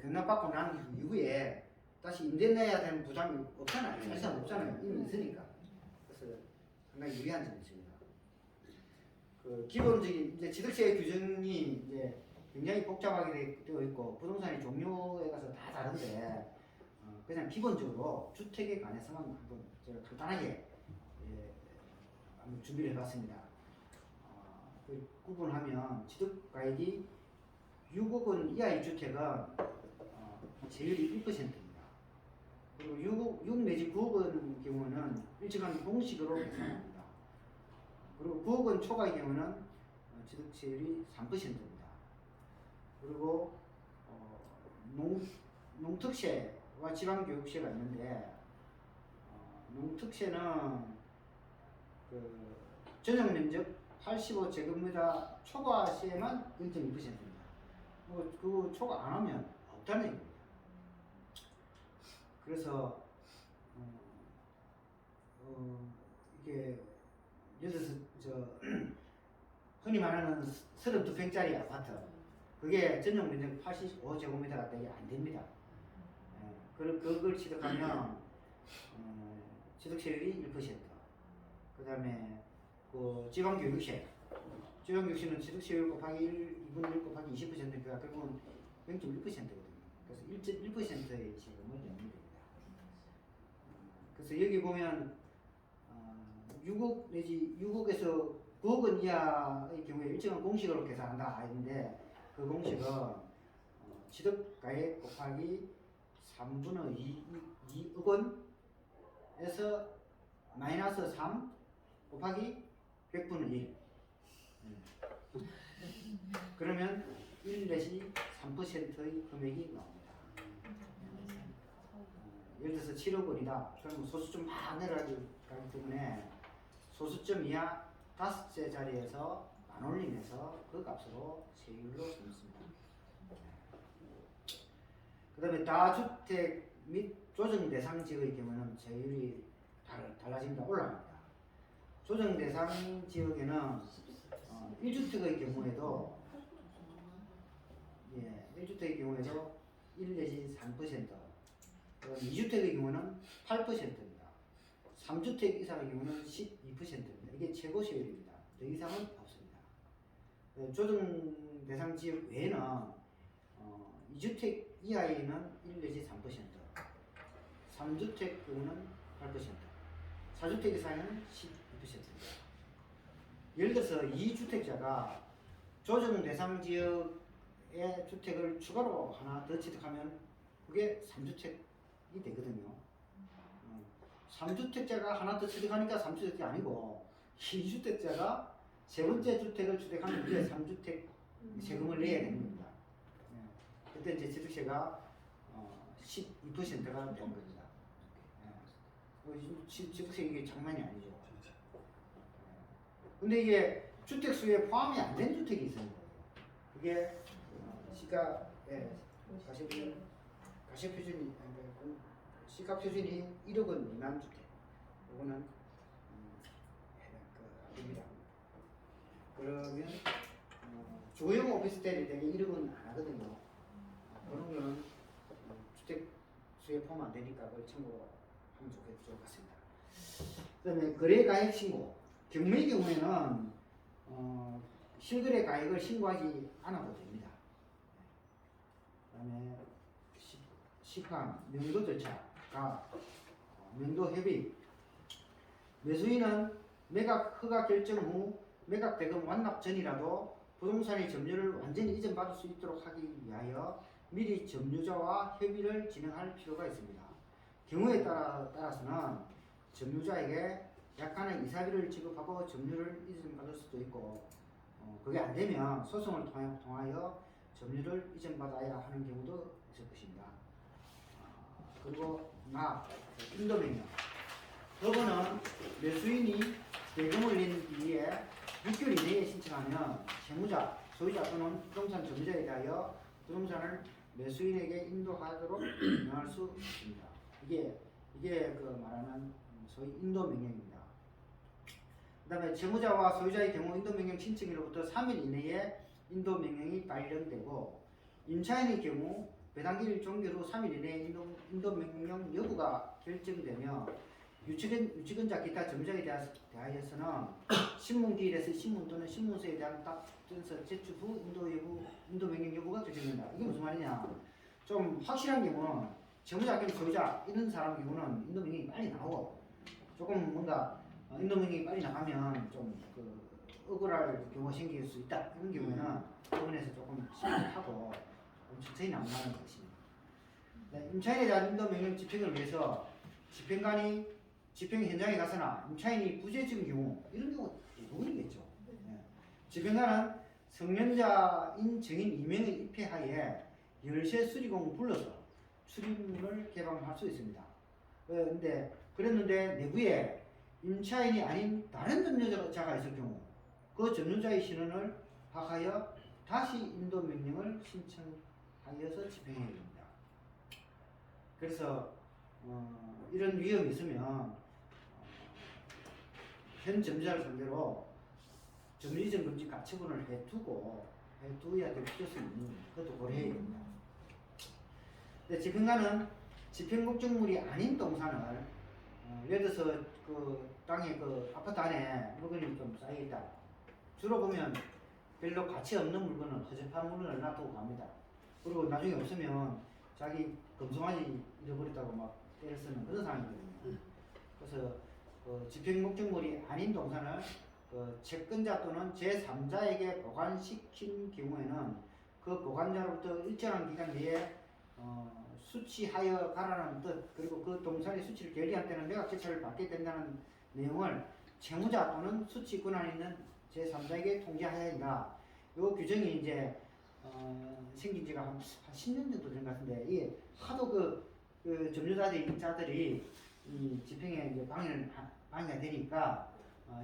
경락 받고 난 이후에 다시 임대 내야 되는 부담이 없잖아요. 사실상 없잖아요. 이미 있으니까. 그래서 상당히 유리한 점이 있습니다. 그 기본적인 이제 취득세 규정이 이제 굉장히 복잡하게 되어 있고 부동산의 종류에 가서 다 다른데 그냥 기본적으로 주택에 관해서만 한번 제가 간단하게 한번 준비를 해봤습니다. 그 구분하면 취득가액이 6억 원 이하의 주택은 세율이 1%입니다. 그리고 6 내지 9억 원 경우는 일정한 공식으로 계산합니다. 그리고 9억 원 초과의 경우는 취득세율이 3%입니다. 그리고 농특세와 지방교육세가 있는데 농특세는 그 전용면적 85제곱미터 초과세만 0.2%입니다. 그 초과 안 하면 없다는 얘기입니다. 그래서 이게 예를 들어서 흔히 말하는 32평짜리 아파트 그게 전용 면적 85제곱미터가 되게 안 됩니다. 그걸 취득하면 취득세율이 1%. 그 다음에 그 지방교육세는 취득세율 곱하기 2분의 1 곱하기 20%니까 결국은 0.1%거든요. 그래서 1.1%의 세금을 내면 됩니다. 그래서 여기 보면 6억 내지 6억에서 9억 원 이하의 경우에 일정한 공식으로 계산한다 했는데 그 공식은 취득가액 곱하기 3분의 2억 원에서 마이너스 3 곱하기 100분의 1 그러면 1 내지 3%의 금액이 나옵니다. 예를 들어서 7억 원이다. 그럼 소수점 막 내려가기 때문에 소수점 이하 5째 자리에서 만올림해서 그 값으로 세율로 삼습니다. 그 다음에 다주택 및 조정 대상 지역의 경우는 세율이 달라집니다. 올라갑니다. 조정 대상 지역에는 1주택의 경우에도 1주택의 경우에도 1 내지 3%, 2주택의 경우는 8%입니다. 3주택 이상의 경우는 12%입니다. 이게 최고 세율입니다. 더 이상은 없습니다. 조정 대상 지역 외에는 2주택 이하에는 1 내지 3%, 3주택 경우는 8%, 4주택 이상은 12%입니다. 예를 들어서 2주택자가 조정 대상 지역의 주택을 추가로 하나 더 취득하면 그게 3주택이 되거든요. 3주택자가 하나 더 취득하니까 3주택이 아니고 2주택자가 세 번째 주택을 취득하면 이제 3주택 세금을 내야 되는 겁니다. 예. 그때 이제 취득세가 12%가 되는 겁니다. 취득세 이게 장난이 아니죠. 근데 이게 주택수에 포함이 안 된 주택이 있습니다. 그게 시가 가시표준이 시가 표준이 1억 원 미만 주택. 이거는 안 됩니다. 그러면 조형 오피스텔이 되게 1억 원 안 하거든요. 그런 거는 주택수에 포함 안 되니까 그걸 참고하면 좋을 것 같습니다. 그다음에 거래 가액 신고. 경매의 경우에는 실거래 가액을 신고하지 않아도 됩니다. 그다음에 시판, 명도 절차가 명도 협의. 매수인은 매각 허가 결정 후 매각 대금 완납 전이라도 부동산의 점유를 완전히 이전받을 수 있도록 하기 위하여 미리 점유자와 협의를 진행할 필요가 있습니다. 경우에 따라서는 점유자에게 약간의 이사비를 지급하고 점유를 이전받을 수도 있고, 그게 안 되면 소송을 통하여 점유를 이전받아야 하는 경우도 있을 것입니다. 그리고 인도명령. 법원은 매수인이 대금을 낸 뒤에 6개월 이내에 신청하면 채무자, 소유자 또는 부동산 점유자에 대하여 부동산을 매수인에게 인도하도록 명할 수 있습니다. 이게 그 말하는 소위 인도명령입니다. 그 다음에 채무자와 소유자의 경우 인도명령 신청일로부터 3일 이내에 인도명령이 발령되고, 임차인의 경우 배당기일 종결 후 3일 이내에 인도명령 여부가 결정되며 유치권자 기타 점유자에 대하여서는 신문기일에서 신문 또는 신문서에 대한 답변서 제출 후 인도명령 여부가 결정된다. 이게 무슨 말이냐? 좀 확실한 경우는 채무자 겸 소유자 이런 사람 경우는 인도명령이 빨리 나오고, 조금 뭔가 인도명령이 빨리 나가면 좀 억울할 경우가 생길 수 있다. 이런 경우에는 법원에서 조금 심리하고 천천히 나온다는 것입니다. 네, 임차인에 대한 인도명령 집행을 위해서 집행관이 집행 현장에 가서나 임차인이 부재중 경우, 이런 경우 대부분이겠죠. 네. 집행관은 성년자인 증인 2명의 입회하에 열세 수리공을 불러서 출입문을 개방할 수 있습니다. 그랬는데 내부에 임차인이 아닌 다른 점유자가 있을 경우 그 점유자의 신원을 파악하여 다시 인도명령을 신청하여서 집행해야 됩니다. 그래서 이런 위험이 있으면 현 점유자를 상대로 점유이전 금지 가처분을 해두어야 될 필요성이 있는 것도 고려해야 됩니다. 근데 집행관은 집행 목적물이 아닌 동산을 예를 들어서 그 땅에 그 아파트 안에 물건이 좀 쌓여있다. 주로 보면 별로 가치 없는 물건은 허접한 물건을 놔두고 갑니다. 그리고 나중에 없으면 자기 금송아지 잃어버렸다고 막 때려 쓰는 그런 상황이거든요. 그래서 집행 목적물이 아닌 동산을 채권자 또는 제3자에게 보관시킨 경우에는 그 보관자로부터 일정한 기간 내에 수취하여 가라는 뜻, 그리고 그 동산의 수취를 결의한 때는 매각 절차를 받게 된다는 내용을 채무자 또는 수취 권한이 있는 제3자에게 통지하여야 한다. 이 규정이 이제 생긴 지가 한 10년 정도 된 것 같은데, 이게 하도 그 점유자들이 이 집행에 이제 방해가 되니까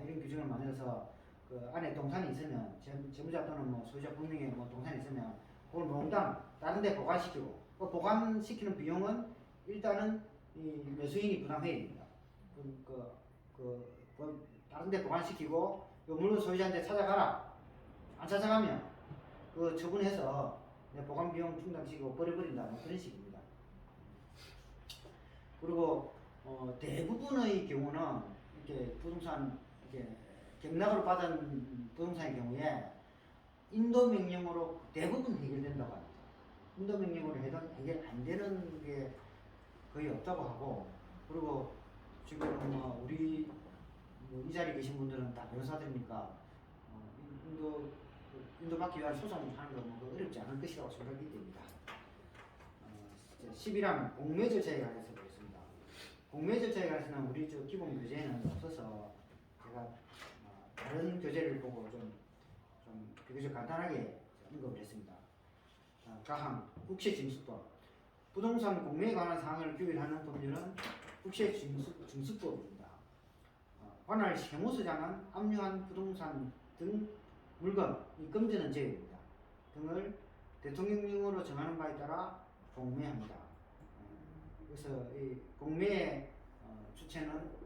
이런 규정을 만들어서 그 안에 동산이 있으면 채무자 또는 뭐 소유자 분명히 뭐 동산이 있으면 그걸 몽땅 다른 데 보관시키고, 그 보관시키는 비용은 일단은 이 매수인이 부담해야 됩니다. 다른 데 보관시키고 요 물건 소유자한테 찾아가라. 안 찾아가면 그 처분해서 내 보관 비용 충당시키고 버려버린다. 뭐 그런 식입니다. 그리고 대부분의 경우는 이렇게 부동산 이렇게 경락으로 받은 부동산의 경우에 인도명령으로 대부분 해결된다고 합니다. 인도명령으로 해결 안 되는 게 거의 없다고 하고, 그리고 지금 우리 이 자리에 계신 분들은 다 변호사들이니까 인도받기 위한 소송하는 거 어렵지 않을 것이라고 생각이 됩니다. 11항 공매 절차에 관해서 보겠습니다. 공매 절차에 관해서는 우리 저 기본 교재에는 없어서 제가 다른 교재를 보고 좀 비교적 간단하게 언급을 했습니다. 가항 국세징수법 부동산 공매에 관한 사항을 규율하는 법률은 국세징수법입니다. 관할 세무서장은 압류한 부동산 등 물건, 이 금전은 제외입니다. 등을 대통령령으로 정하는 바에 따라 공매합니다. 그래서 이 공매의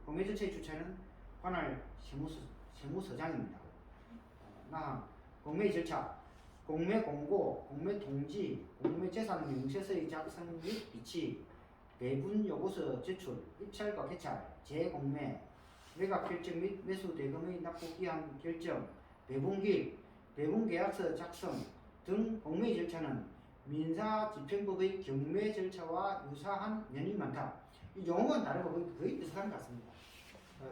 공매 절차의 주체는 관할 세무서장입니다. 나항 공매 절차, 공매 공고, 공매 통지, 공매 재산 명세서의 작성 및 비치, 배분 요구서 제출, 입찰과 개찰, 재공매, 매각 결정 및 매수 대금의 납부 기한 결정, 배분기일, 배분계약서 작성 등 공매 절차는 민사집행법의 경매 절차와 유사한 면이 많다. 이 용어는 다르고 거의 비슷한 것 같습니다.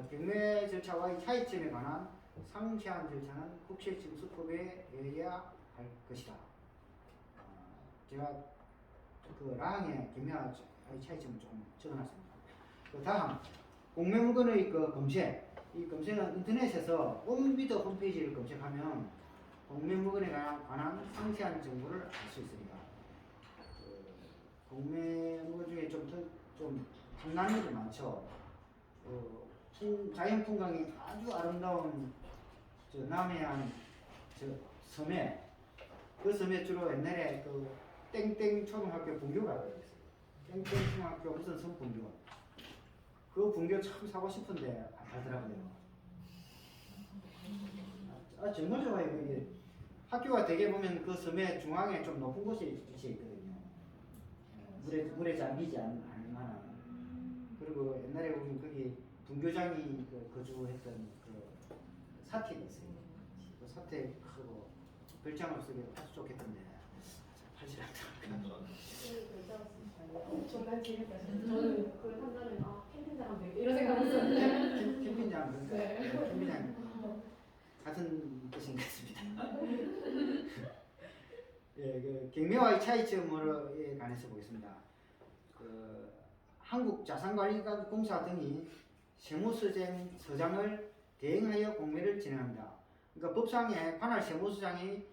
경매 절차와의 차이점에 관한 상세한 절차는 국세징수법에 의해야 할 것이다. 제가 그 라항의 경매와 차이점을 조금 적어놨습니다. 그 다음 공매물건의 그 검색. 이 검색은 인터넷에서 온비더 홈페이지를 검색하면 공매물건에 관한 상세한 정보를 알 수 있습니다. 공매물건 중에 좀 탐나는 것도 많죠. 자연 풍광이 아주 아름다운 저 남해안 저 섬에, 그 섬에 주로 옛날에 그 땡땡 초등학교 분교가 있어요. 땡땡 초등학교 무슨 섬 분교. 그 분교 참 사고 싶은데 안 가더라고요. 정말 좋아요. 이게 학교가 되게 보면 그 섬의 중앙에 좀 높은 곳에 위치해 있거든요. 물에 잠기지 않을 만한. 그리고 옛날에 우리 거기 분교장이 거주했던 그 사택이 있어요. 그 사택하고 별장을 쓰기 아주 좋겠던데 팔지 않더라고요. 정말 재밌다. 저는 그걸 한다면 캠핑장 되게 이런 생각했었는데. 캠핑장 그러니까 네. 캠핑장 같은 뜻인 것 같습니다. 예, 그 경매와의 차이점에 관해서 보겠습니다. 그 한국자산관리공사 등이 세무서장을 대행하여 공매를 진행합니다. 그러니까 법상에 관할 세무서장이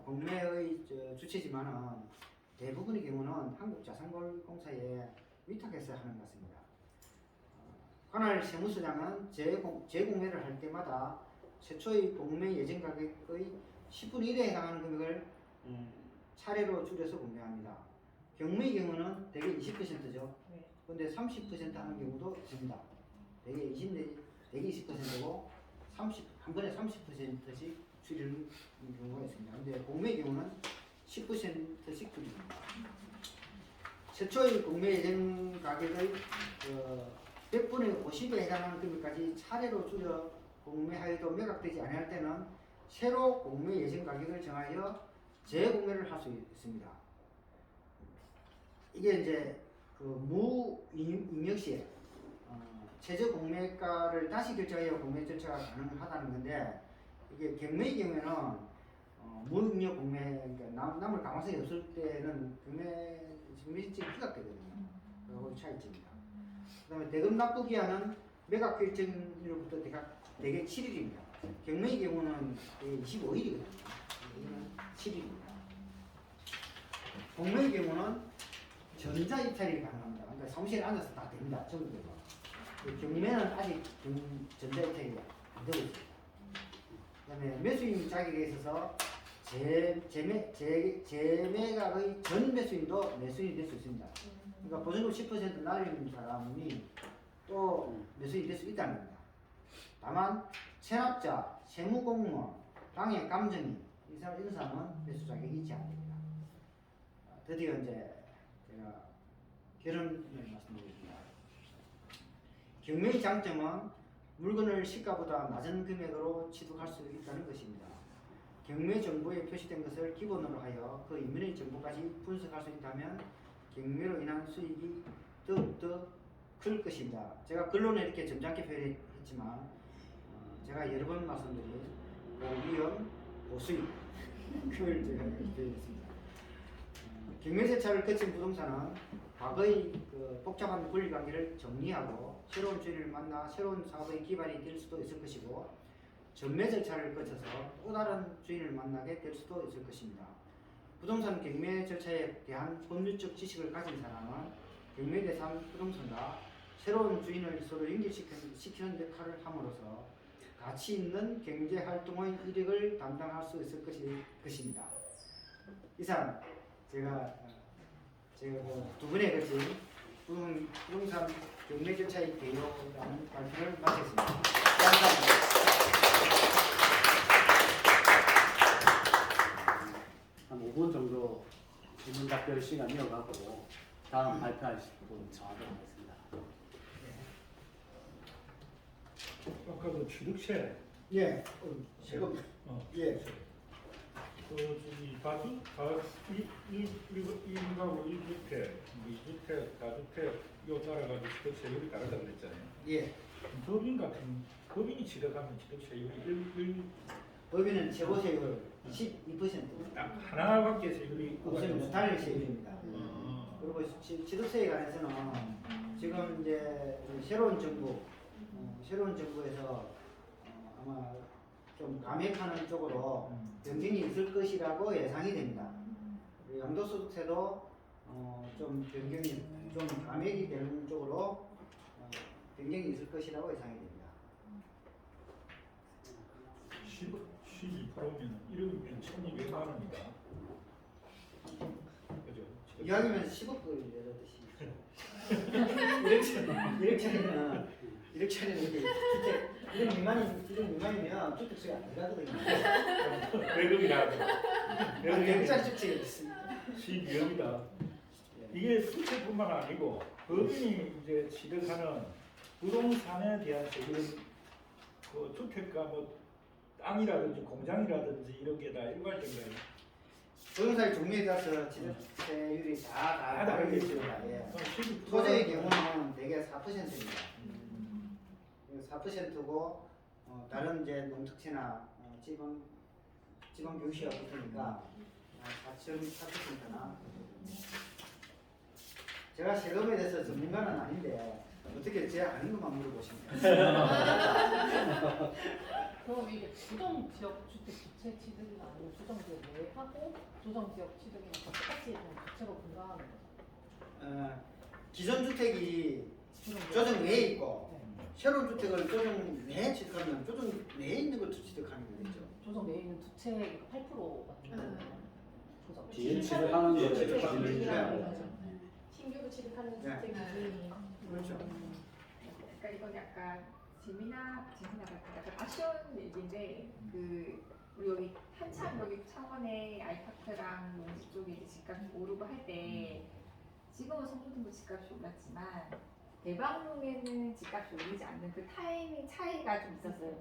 공매의 주체지만은 대부분의 경우는 한국자산관리공사에 위탁해서 하는 것 같습니다. 관할 세무서장은 재공매를 할 때마다 최초의 공매 예정 가격의 10분의 1에 해당하는 금액을 차례로 줄여서 공매합니다. 경매의 경우는 대개 20%죠. 그런데 30% 하는 경우도 있습니다. 대개 20%고 한 번에 30%씩 줄이는 경우가 있습니다. 그런데 공매의 경우는 10%씩 줄입니다. 최초의 공매 예정 가격의 100분의 50에 해당하는 금액까지 차례로 줄여 공매하여도 매각되지 아니할 때는 새로 공매 예정 가격을 정하여 재공매를 할 수 있습니다. 이게 이제 그 무임역 시에 최저 공매가를 다시 결정하여 공매 절차가 가능하다는 건데, 이게 경매의 경우에는 무임역 공매, 그러니까 남을 가망성이 없을 때는 경매 신청이 기각되거든요. 그거 차이점입니다. 그다음에 대금 납부 기한은 매각 결정일로부터 대개 7일입니다. 경매의 경우는 25일이거든요. 이거는 7일입니다. 공매의 경우는 전자 입찰이 가능합니다. 그러니까 사무실에 앉아서 다 됩니다. 전부 다. 경매는 아직 전자 입찰이 안 되고 있습니다. 그다음에 매수인 자격에 있어서 재매각의 전 매수인도 매수인이 될 수 있습니다. 그러니까 보증금 10% 날린 사람이 또 매수인이 될 수 있다는 겁니다. 다만 체납자, 세무공무원, 당해 감정인 이런 사람은 매수 자격이 있지 않습니다. 드디어 이제 제가 결론을 말씀드리겠습니다. 경매의 장점은 물건을 시가보다 낮은 금액으로 취득할 수 있다는 것입니다. 경매 정보에 표시된 것을 기본으로 하여 그 이면의 정보까지 분석할 수 있다면 경매로 인한 수익이 더욱더 클 것입니다. 제가 결론에 이렇게 점잖게 표현했지만 제가 여러 번 말씀드린 고위험, 고수익 그걸 제가 표현했습니다. 경매 절차를 거친 부동산은 과거의 그 복잡한 권리관계를 정리하고 새로운 주인을 만나 새로운 사업의 기반이 될 수도 있을 것이고 전매 절차를 거쳐서 또 다른 주인을 만나게 될 수도 있을 것입니다. 부동산 경매 절차에 대한 법률적 지식을 가진 사람은 경매 대상 부동산과 새로운 주인을 서로 연결시키는 역할을 함으로써 가치 있는 경제 활동의 이력을 담당할 수 있을 것입니다. 이상 제가 두 분에 걸친 부동산 경매 절차의 개요라는 발표를 마쳤습니다. 감사합니다. 한 5분 정도 질문 답변 시간 이어가고 다음 발표할 분 정하도록 하겠습니다. 아까도 취득세. 예, 제가 예. 그 저기 일가구 1주택, 2주택, 4주택 요 따라가지고 취득세율이 다르다고 그랬잖아요. 예. 법인이 취득하면 취득세율이 법인은 최고세율 12%. 딱 하나밖에 세율이 없으면 단일 세율입니다. 그리고 취득세에 관해서는 지금 이제 새로운 정부에서 아마 좀 감액하는 쪽으로 변경이 있을 것이라고 예상이 됩니다. 양도소득세도 좀 변경이 좀 감액이 되는 쪽으로 변경이 있을 것이라고 예상이 됩니다. 12%면 1억이면 1,200만 원이다. 그죠? 이왕이면 10억을 내려듯이 1억짜리는 이렇게 주택 1억 미만이면 주택수가 안 들어가거든요. 배급이라고. 100억짜리 주택이 있습니다. 12억이다. 이게 수채뿐만 아니고 법인이 이제 취득하는 부동산에 대한 세율은 그 주택가 뭐 땅이라든지 공장이라든지 이런 게 다 일괄적이에요. 부동산 종류에 따라서 취득세율이 다 다르게 있습니다. 예. 토지의 경우는 대개 4%입니다. 4%고 다른 이제 농특채나 지방 교시가 붙으니까 4.4%나. 제가 세금에 대해서 전문가는 아닌데 어떻게 제 아는 것만 물어보십니까? 그럼 이게 조정 지역 주택 주체 취득이나 아니면 조정 지역 내에 하고 조정 지역 취득이나 똑같이 좀 주체로 분가하는 거죠? 기존 주택이 조정 내에 있고 새로운 주택을 조정 내에 취득하면 조정 내에 있는 걸 취득하는 거겠죠. 조정 내에 있는 두 채 8% 맞는 거예요. 조정. 뒤에 취득하는 거를 신규로 취득하는 네. 주택 기준이 그렇죠. 그러니까 이건 약간 재미나 약간 아쉬운 얘기인데 그 우리 여기 한참 여기 창원에 아이파크랑 용지 쪽에 이제 집값이 오르고 할 때 지금은 성수동도 집값이 올랐지만 대방동에는 집값이 오르지 않는 그 타이밍 차이가 좀 있었어요.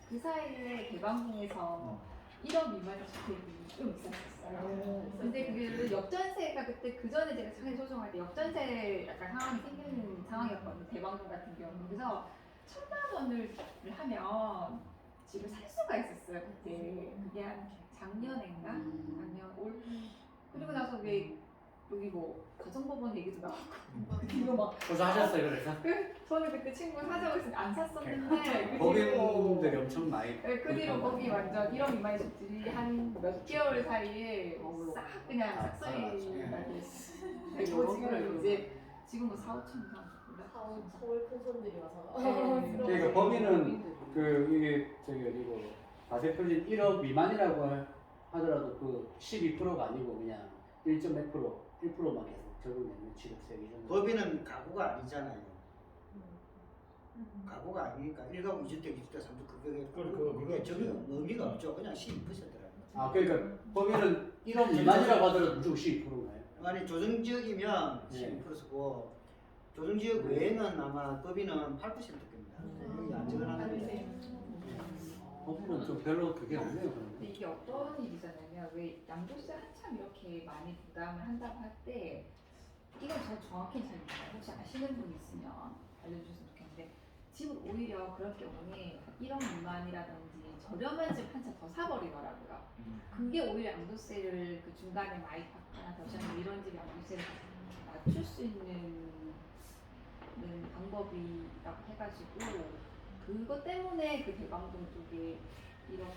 그 사이에 대방동에서 1억 미만의 주택이 좀 있었어요. 근데 그게 역전세가 그때 그 전에 제가 차에 소송할 때 역전세 약간 상황이 생기는 상황이었거든요. 대방동 같은 경우는. 그래서 1,000만 원을 하면 집을 살 수가 있었어요. 그때 그게 한 작년인가? 작년 올 그리고 나서 왜 여기 뭐 가정법원 얘기도 나왔고 이거 막 조사하셨어요 그래서? 저는 그때 친구 사자고 있으면 안 샀었는데 법인들이 엄청 많이 네, 그 뒤로 거기 완전 1억 미만의 집들이 한 몇 개월 사이에 싹 그냥 싹소리가 됐어요. 그리고 지금 이제 지금 뭐 4, 5천 이상 서울 큰 손들이 와서 그러니까 법인은 그 이게 저기 어디고 과세 표준 1억 미만이라고 하더라도 그 12%가 아니고 그냥 1.몇 %, 1%만 계속 적용되는 취득세 기준. 법인은 가구가 아니잖아요. 가구가 아니니까 1가구 2주택, 2주택, 3주택 그게 적용 의미가 없죠. 그냥 12%라는 아 그러니까 법인은 1억 미만이라고 하더라도 무조건 12%인가요? 아니 조정지역이면 12%고 조정지역 외에는 아마 법인은 8%입니다. 여기 안정하는 데 법인은 좀 별로 그게 없네요. 근데 이게 어떤 일이잖아요. 왜 양도세 한참 이렇게 많이 부담을 한다고 할 때 이건 잘 정확히 잘 몰라요. 혹시 아시는 분 있으면 알려주셨으면 좋겠는데 집을 오히려 그럴 경우에 1억 미만이라든지 저렴한 집 한 채 더 사버리더라고요. 그게 오히려 양도세를 그 중간에 마이파크나 더샵 이런 집 양도세를 낮출 수 있는 방법이라고 해가지고 그것 때문에 그 대방동 쪽에 이런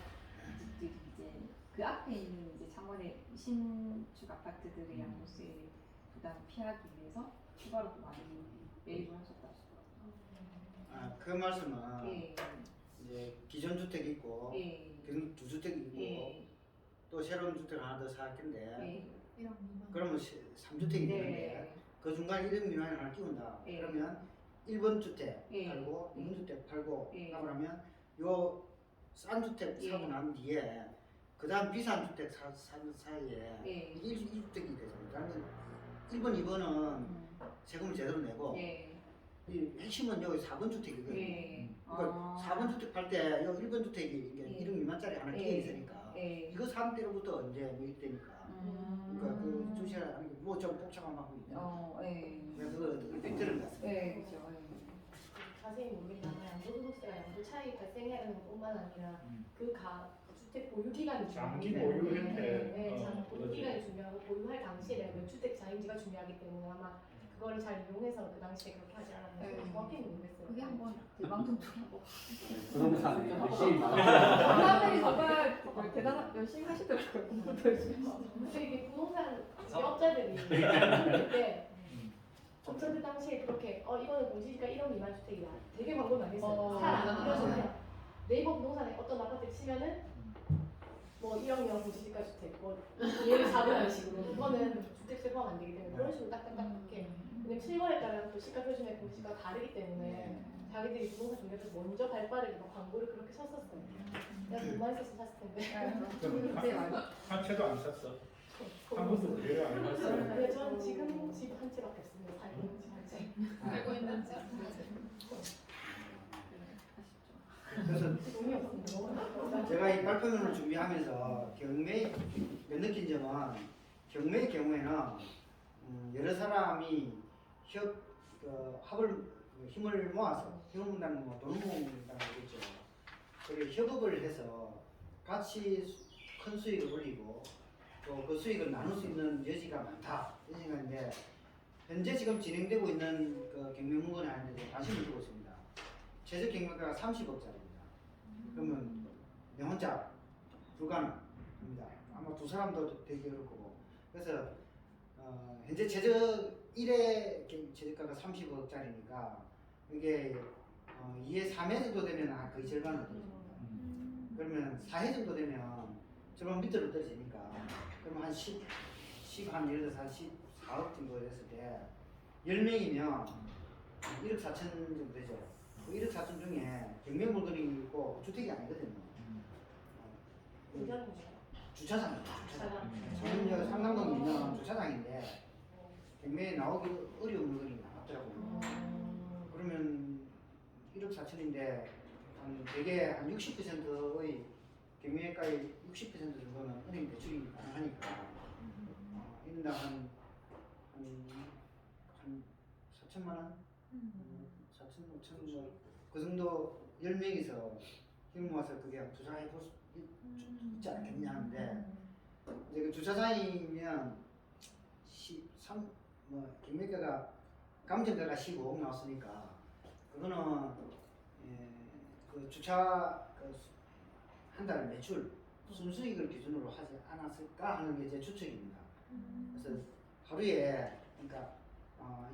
집들이 이제 그 앞에 있는 이제 창원의 신축 아파트들의 양도세 부담 피하기 위해서 추가로 또 많이 매입을 하셨다고 하더라고요. 그 말씀은 예, 이제 기존 주택 있고 예, 기존 두 주택 있고 예, 또 새로운 주택 하나 더 살 건데 예, 1억 미만. 그러면 3주택이 있는데 네, 그 중간에 1억 미만을 하나 끼운다. 예. 그러면 1번 주택 예. 팔고 2번 주택 팔고 예. 하고 나면 요 싼 주택 예. 사고 난 뒤에 그 다음 비싼 주택 사는 사이에 예. 1주택이 되죠. 그러면 1번, 2번은 세금을 제대로 내고 예, 이 핵심은 여기 4번 주택이거든요. 예. 그러니까 4번 주택 팔 때 여기 1번 주택이 이게 예. 1억 미만짜리 하나 끼어 예. 있으니까 예. 이거 산 때로부터 이제 매입되니까 그러니까 그 주시라 뭐좀 복잡한 방법이 있냐. 예. 그래서 그거 팩트를 봤습니다. 예, 그죠. 자세히 모르겠지만 양도소득세가 양도 차익 발생해야 하는 것뿐만 아니라 그 주택 보유 기간이 장기 중요하기 보유 때문에 혜택. 네, 장기 보유 그렇지. 기간이 중요하고 보유할 당시에 내가 몇 주택자인지가 중요하기 때문에 아마 그거를 잘 이용해서 그 당시에 그렇게 하지 않았나 네. 정확히 모르겠어요. 그게 한번 대방송 쪽하고 부동산 열심히 사람들이 정말 대단한 열심히 하시더라고요. 공부도 열심히 하시고. 근데 이게 부동산 사업자들이 그때 업자들 당시에 그렇게 이거는 공시지가 1억 미만 주택이다. 되게 광고 많이 했어요. 사라. 그래서 그냥 네이버 부동산에 어떤 아파트 치면은 뭐 1억 미만 공시지가 주택, 뭐 얘를 사는 식으로 이거는 주택세 포함 안 되기 때문에 그런 식으로 딱딱딱 이렇게. 왜냐면 실거래에 따라 또 시가 표준의 공시가 다르기 때문에 자기들이 부동산 중개에서 먼저 발빠르게 막 광고를 그렇게 쳤었어요. 내가 돈만 있어서 샀을 텐데. 그때 많이. 한 채도 안 샀어. 한 번도 기회를 안 했어. 네, 저는 지금 집 한 채밖에 없습니다. 살고 있는 집 한 채. 알고 있는 지 그래서 돈이 없습니다. 제가 이 발표문을 준비하면서 경매에 느낀 점은 경매의 경우에는 여러 사람이 힘을 모아서 힘을 모은다는 건 돈을 모은다는 거겠죠. 그리고 협업을 해서 같이 큰 수익을 올리고 또 그 수익을 나눌 수 있는 여지가 많다 이 생각인데 현재 지금 진행되고 있는 그 경매 문건에 하는데 관심을 두고 있습니다. 최저 경매가가 30억짜리입니다. 그러면 내 혼자 불가능합니다. 아마 두 사람도 되기 어려울 거고. 그래서 현재 최저 1회 최저가가 30억짜리니까 이게 2회 3회 정도 되면 거의 절반을 떨어집니다. 그러면 4회 정도 되면 절반 밑으로 떨어지니까 그러면 한 예를 들어서 한 14억 정도 됐을 때 10명이면 1억 4천 정도 되죠. 그 1억 4천 중에 경매 물건이 있고 주택이 아니거든요. 주차장이에요. 저는 상당동에 있는 주차장인데 경매에 나오기 어려운 물건이 나왔더라고요. 그러면 1억 4천인데 대개 한 60%의 경매가의 60% 정도는 은행 대출이 가능하니까 인당 한 4천만 원? 4천, 5천 뭐 그 정도 10명이서 힘 모아서 그게 투자해 볼 수 있지 않겠냐 하는데 이제 그 주차장이면 경매가가 감정가가 15억 나왔으니까 그거는 그 주차 한 달 매출 순수익을 기준으로 하지 않았을까 하는 게 제 추측입니다. 그래서 하루에 그러니까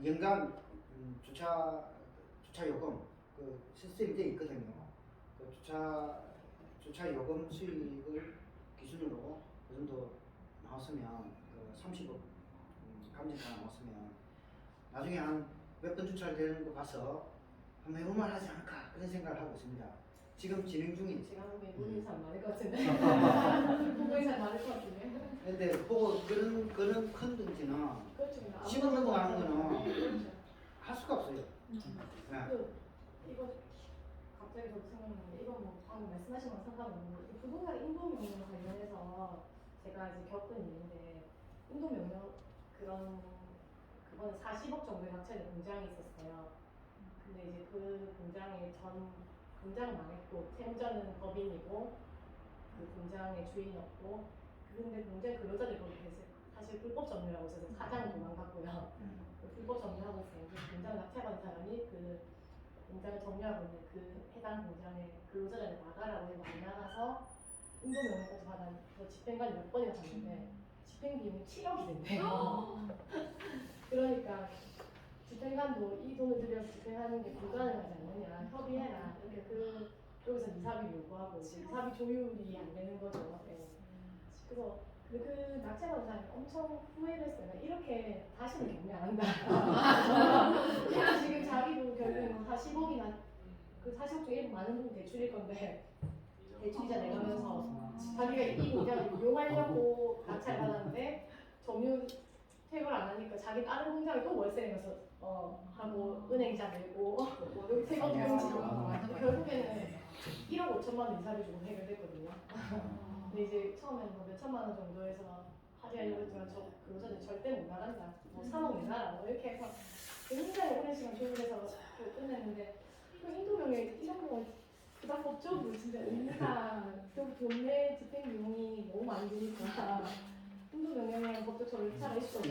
연간 주차 요금 그 시스템이 되어 있거든요. 그 주차 요금 수익을 기준으로 그 정도 나왔으면 그 30억 감정가 나왔으면 나중에 한 몇 번 주차를 되는 거 봐서 한번 해볼만 하지 않을까 그런 생각을 하고 있습니다. 지금 진행 중인. 제가 보기엔 돈이 잘 많을 것 같은데. 돈이 잘 많을 것 같은데. 근데 보고 그런 큰 돈지는 그렇죠. 10억 넘어가는 거는 그렇죠. 할 수가 없어요. 네. 이거 갑자기 저도 생각나는데 이건 뭐 방금 말씀하신 거랑 상관없는데 이 부동산 인도명령 관련해서 제가 이제 겪은 일인데 인도명령 그거는 40억 정도의 낙찰된 공장이 있었어요. 근데 이제 그 공장의 공장 망했고 채용자는 법인이고 그 공장의 주인이었고 근데 공장 근로자들이 거기 계세요. 사실 불법 점유라고 해서 사장은 도망갔고요. 그 불법 점유하고 있어요. 그 공장 납치한 사람이 그 공장을 점유하고 있는 그 해당 공장의 근로자들을 나가라고 해서 많이 나가서 인도명령까지 받아서 집행관이 몇 번이나 갔는데 집행 비용이 7억이 된대요. 그러니까 집행관도 이 돈을 들여서 집행하는 게 불가능하지 않느냐, 협의해라. 이렇게 여기서 이사비 요구하고 이사비 조율이 안 되는 거죠. 네. 그래서 그 납치한 사람이 엄청 후회를 했어요. 이렇게 다시는 경매 안 한다. 그래서 지금 자기도 결국에는 40억이나 그 40억 중에 일부 많은 부분 대출일 건데 대출이자 내가면서 자기가 이 공장을 이용하려고 납치를 받았는데 점유 퇴거를 안 하니까 자기 다른 공장에 또 월세 내면서 하고 은행이자 내고 여기 퇴거 비용 지금 결국에는 1억 5천만 원 이사비 주고 해결됐거든요. 근데 이제 처음에는 뭐 몇천만 원 정도 해서 합의하려고 했지만 저 근로자들 절대 못 나간다. 뭐 3억 내놔라. 뭐 이렇게 해서 굉장히 오랜 시간 조율해서 끝냈는데 인도명령이 이런 거 그다음 법적으로 진짜 의무상 경매 집행 비용이 너무 많이 드니까 인도명령에 법적 절차가 있어도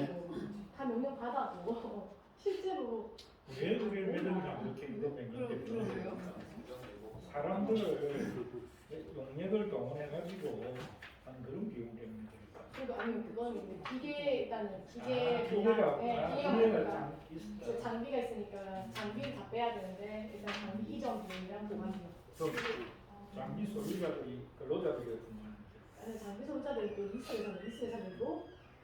다 명령 받아도 실제로 왜 우리 매듭이 안 이렇게 이거 맹인데 사람들을 용역을 동원해가지고 한 그런 비용 때문에 그래도 아니 그건 이제 기계 일단 기계 기계가 기계가 있다. 장비가 있으니까 장비를 다 빼야 되는데 일단 장비 이전 비용이랑 보관비용. 장비 소유자들이 근로자들이 아니 장비 소유자들이 또 리스회사들도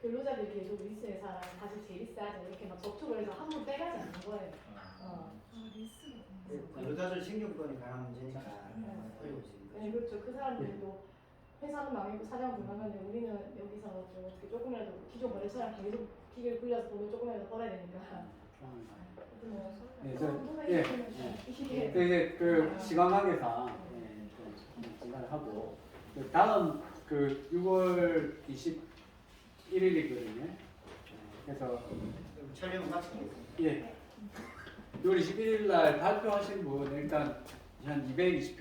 근로자들이 계속 리스회사랑 다시 재리스하자 이렇게 막 접촉을 해서 한 번 빼가지 않는 거예요. 근로자들 신경권에 관한 문제니까 어려워지는 거죠. 네 그렇죠. 그 사람들도 회사는 망했고 사장은 도망갔는데 우리는 여기서 좀 어떻게 조금이라도 기존 거래처랑 계속 기계를 굴려서 돈을 조금이라도 벌어야 되니까. 네, 이게 이제 그 시간 관계상 좀 중단을 하고 그 다음 그 6월 21일이거든요. 그래서 촬영을 마치겠습니다. 예, 6월 21일 날 발표하신 분 일단 한 220페이지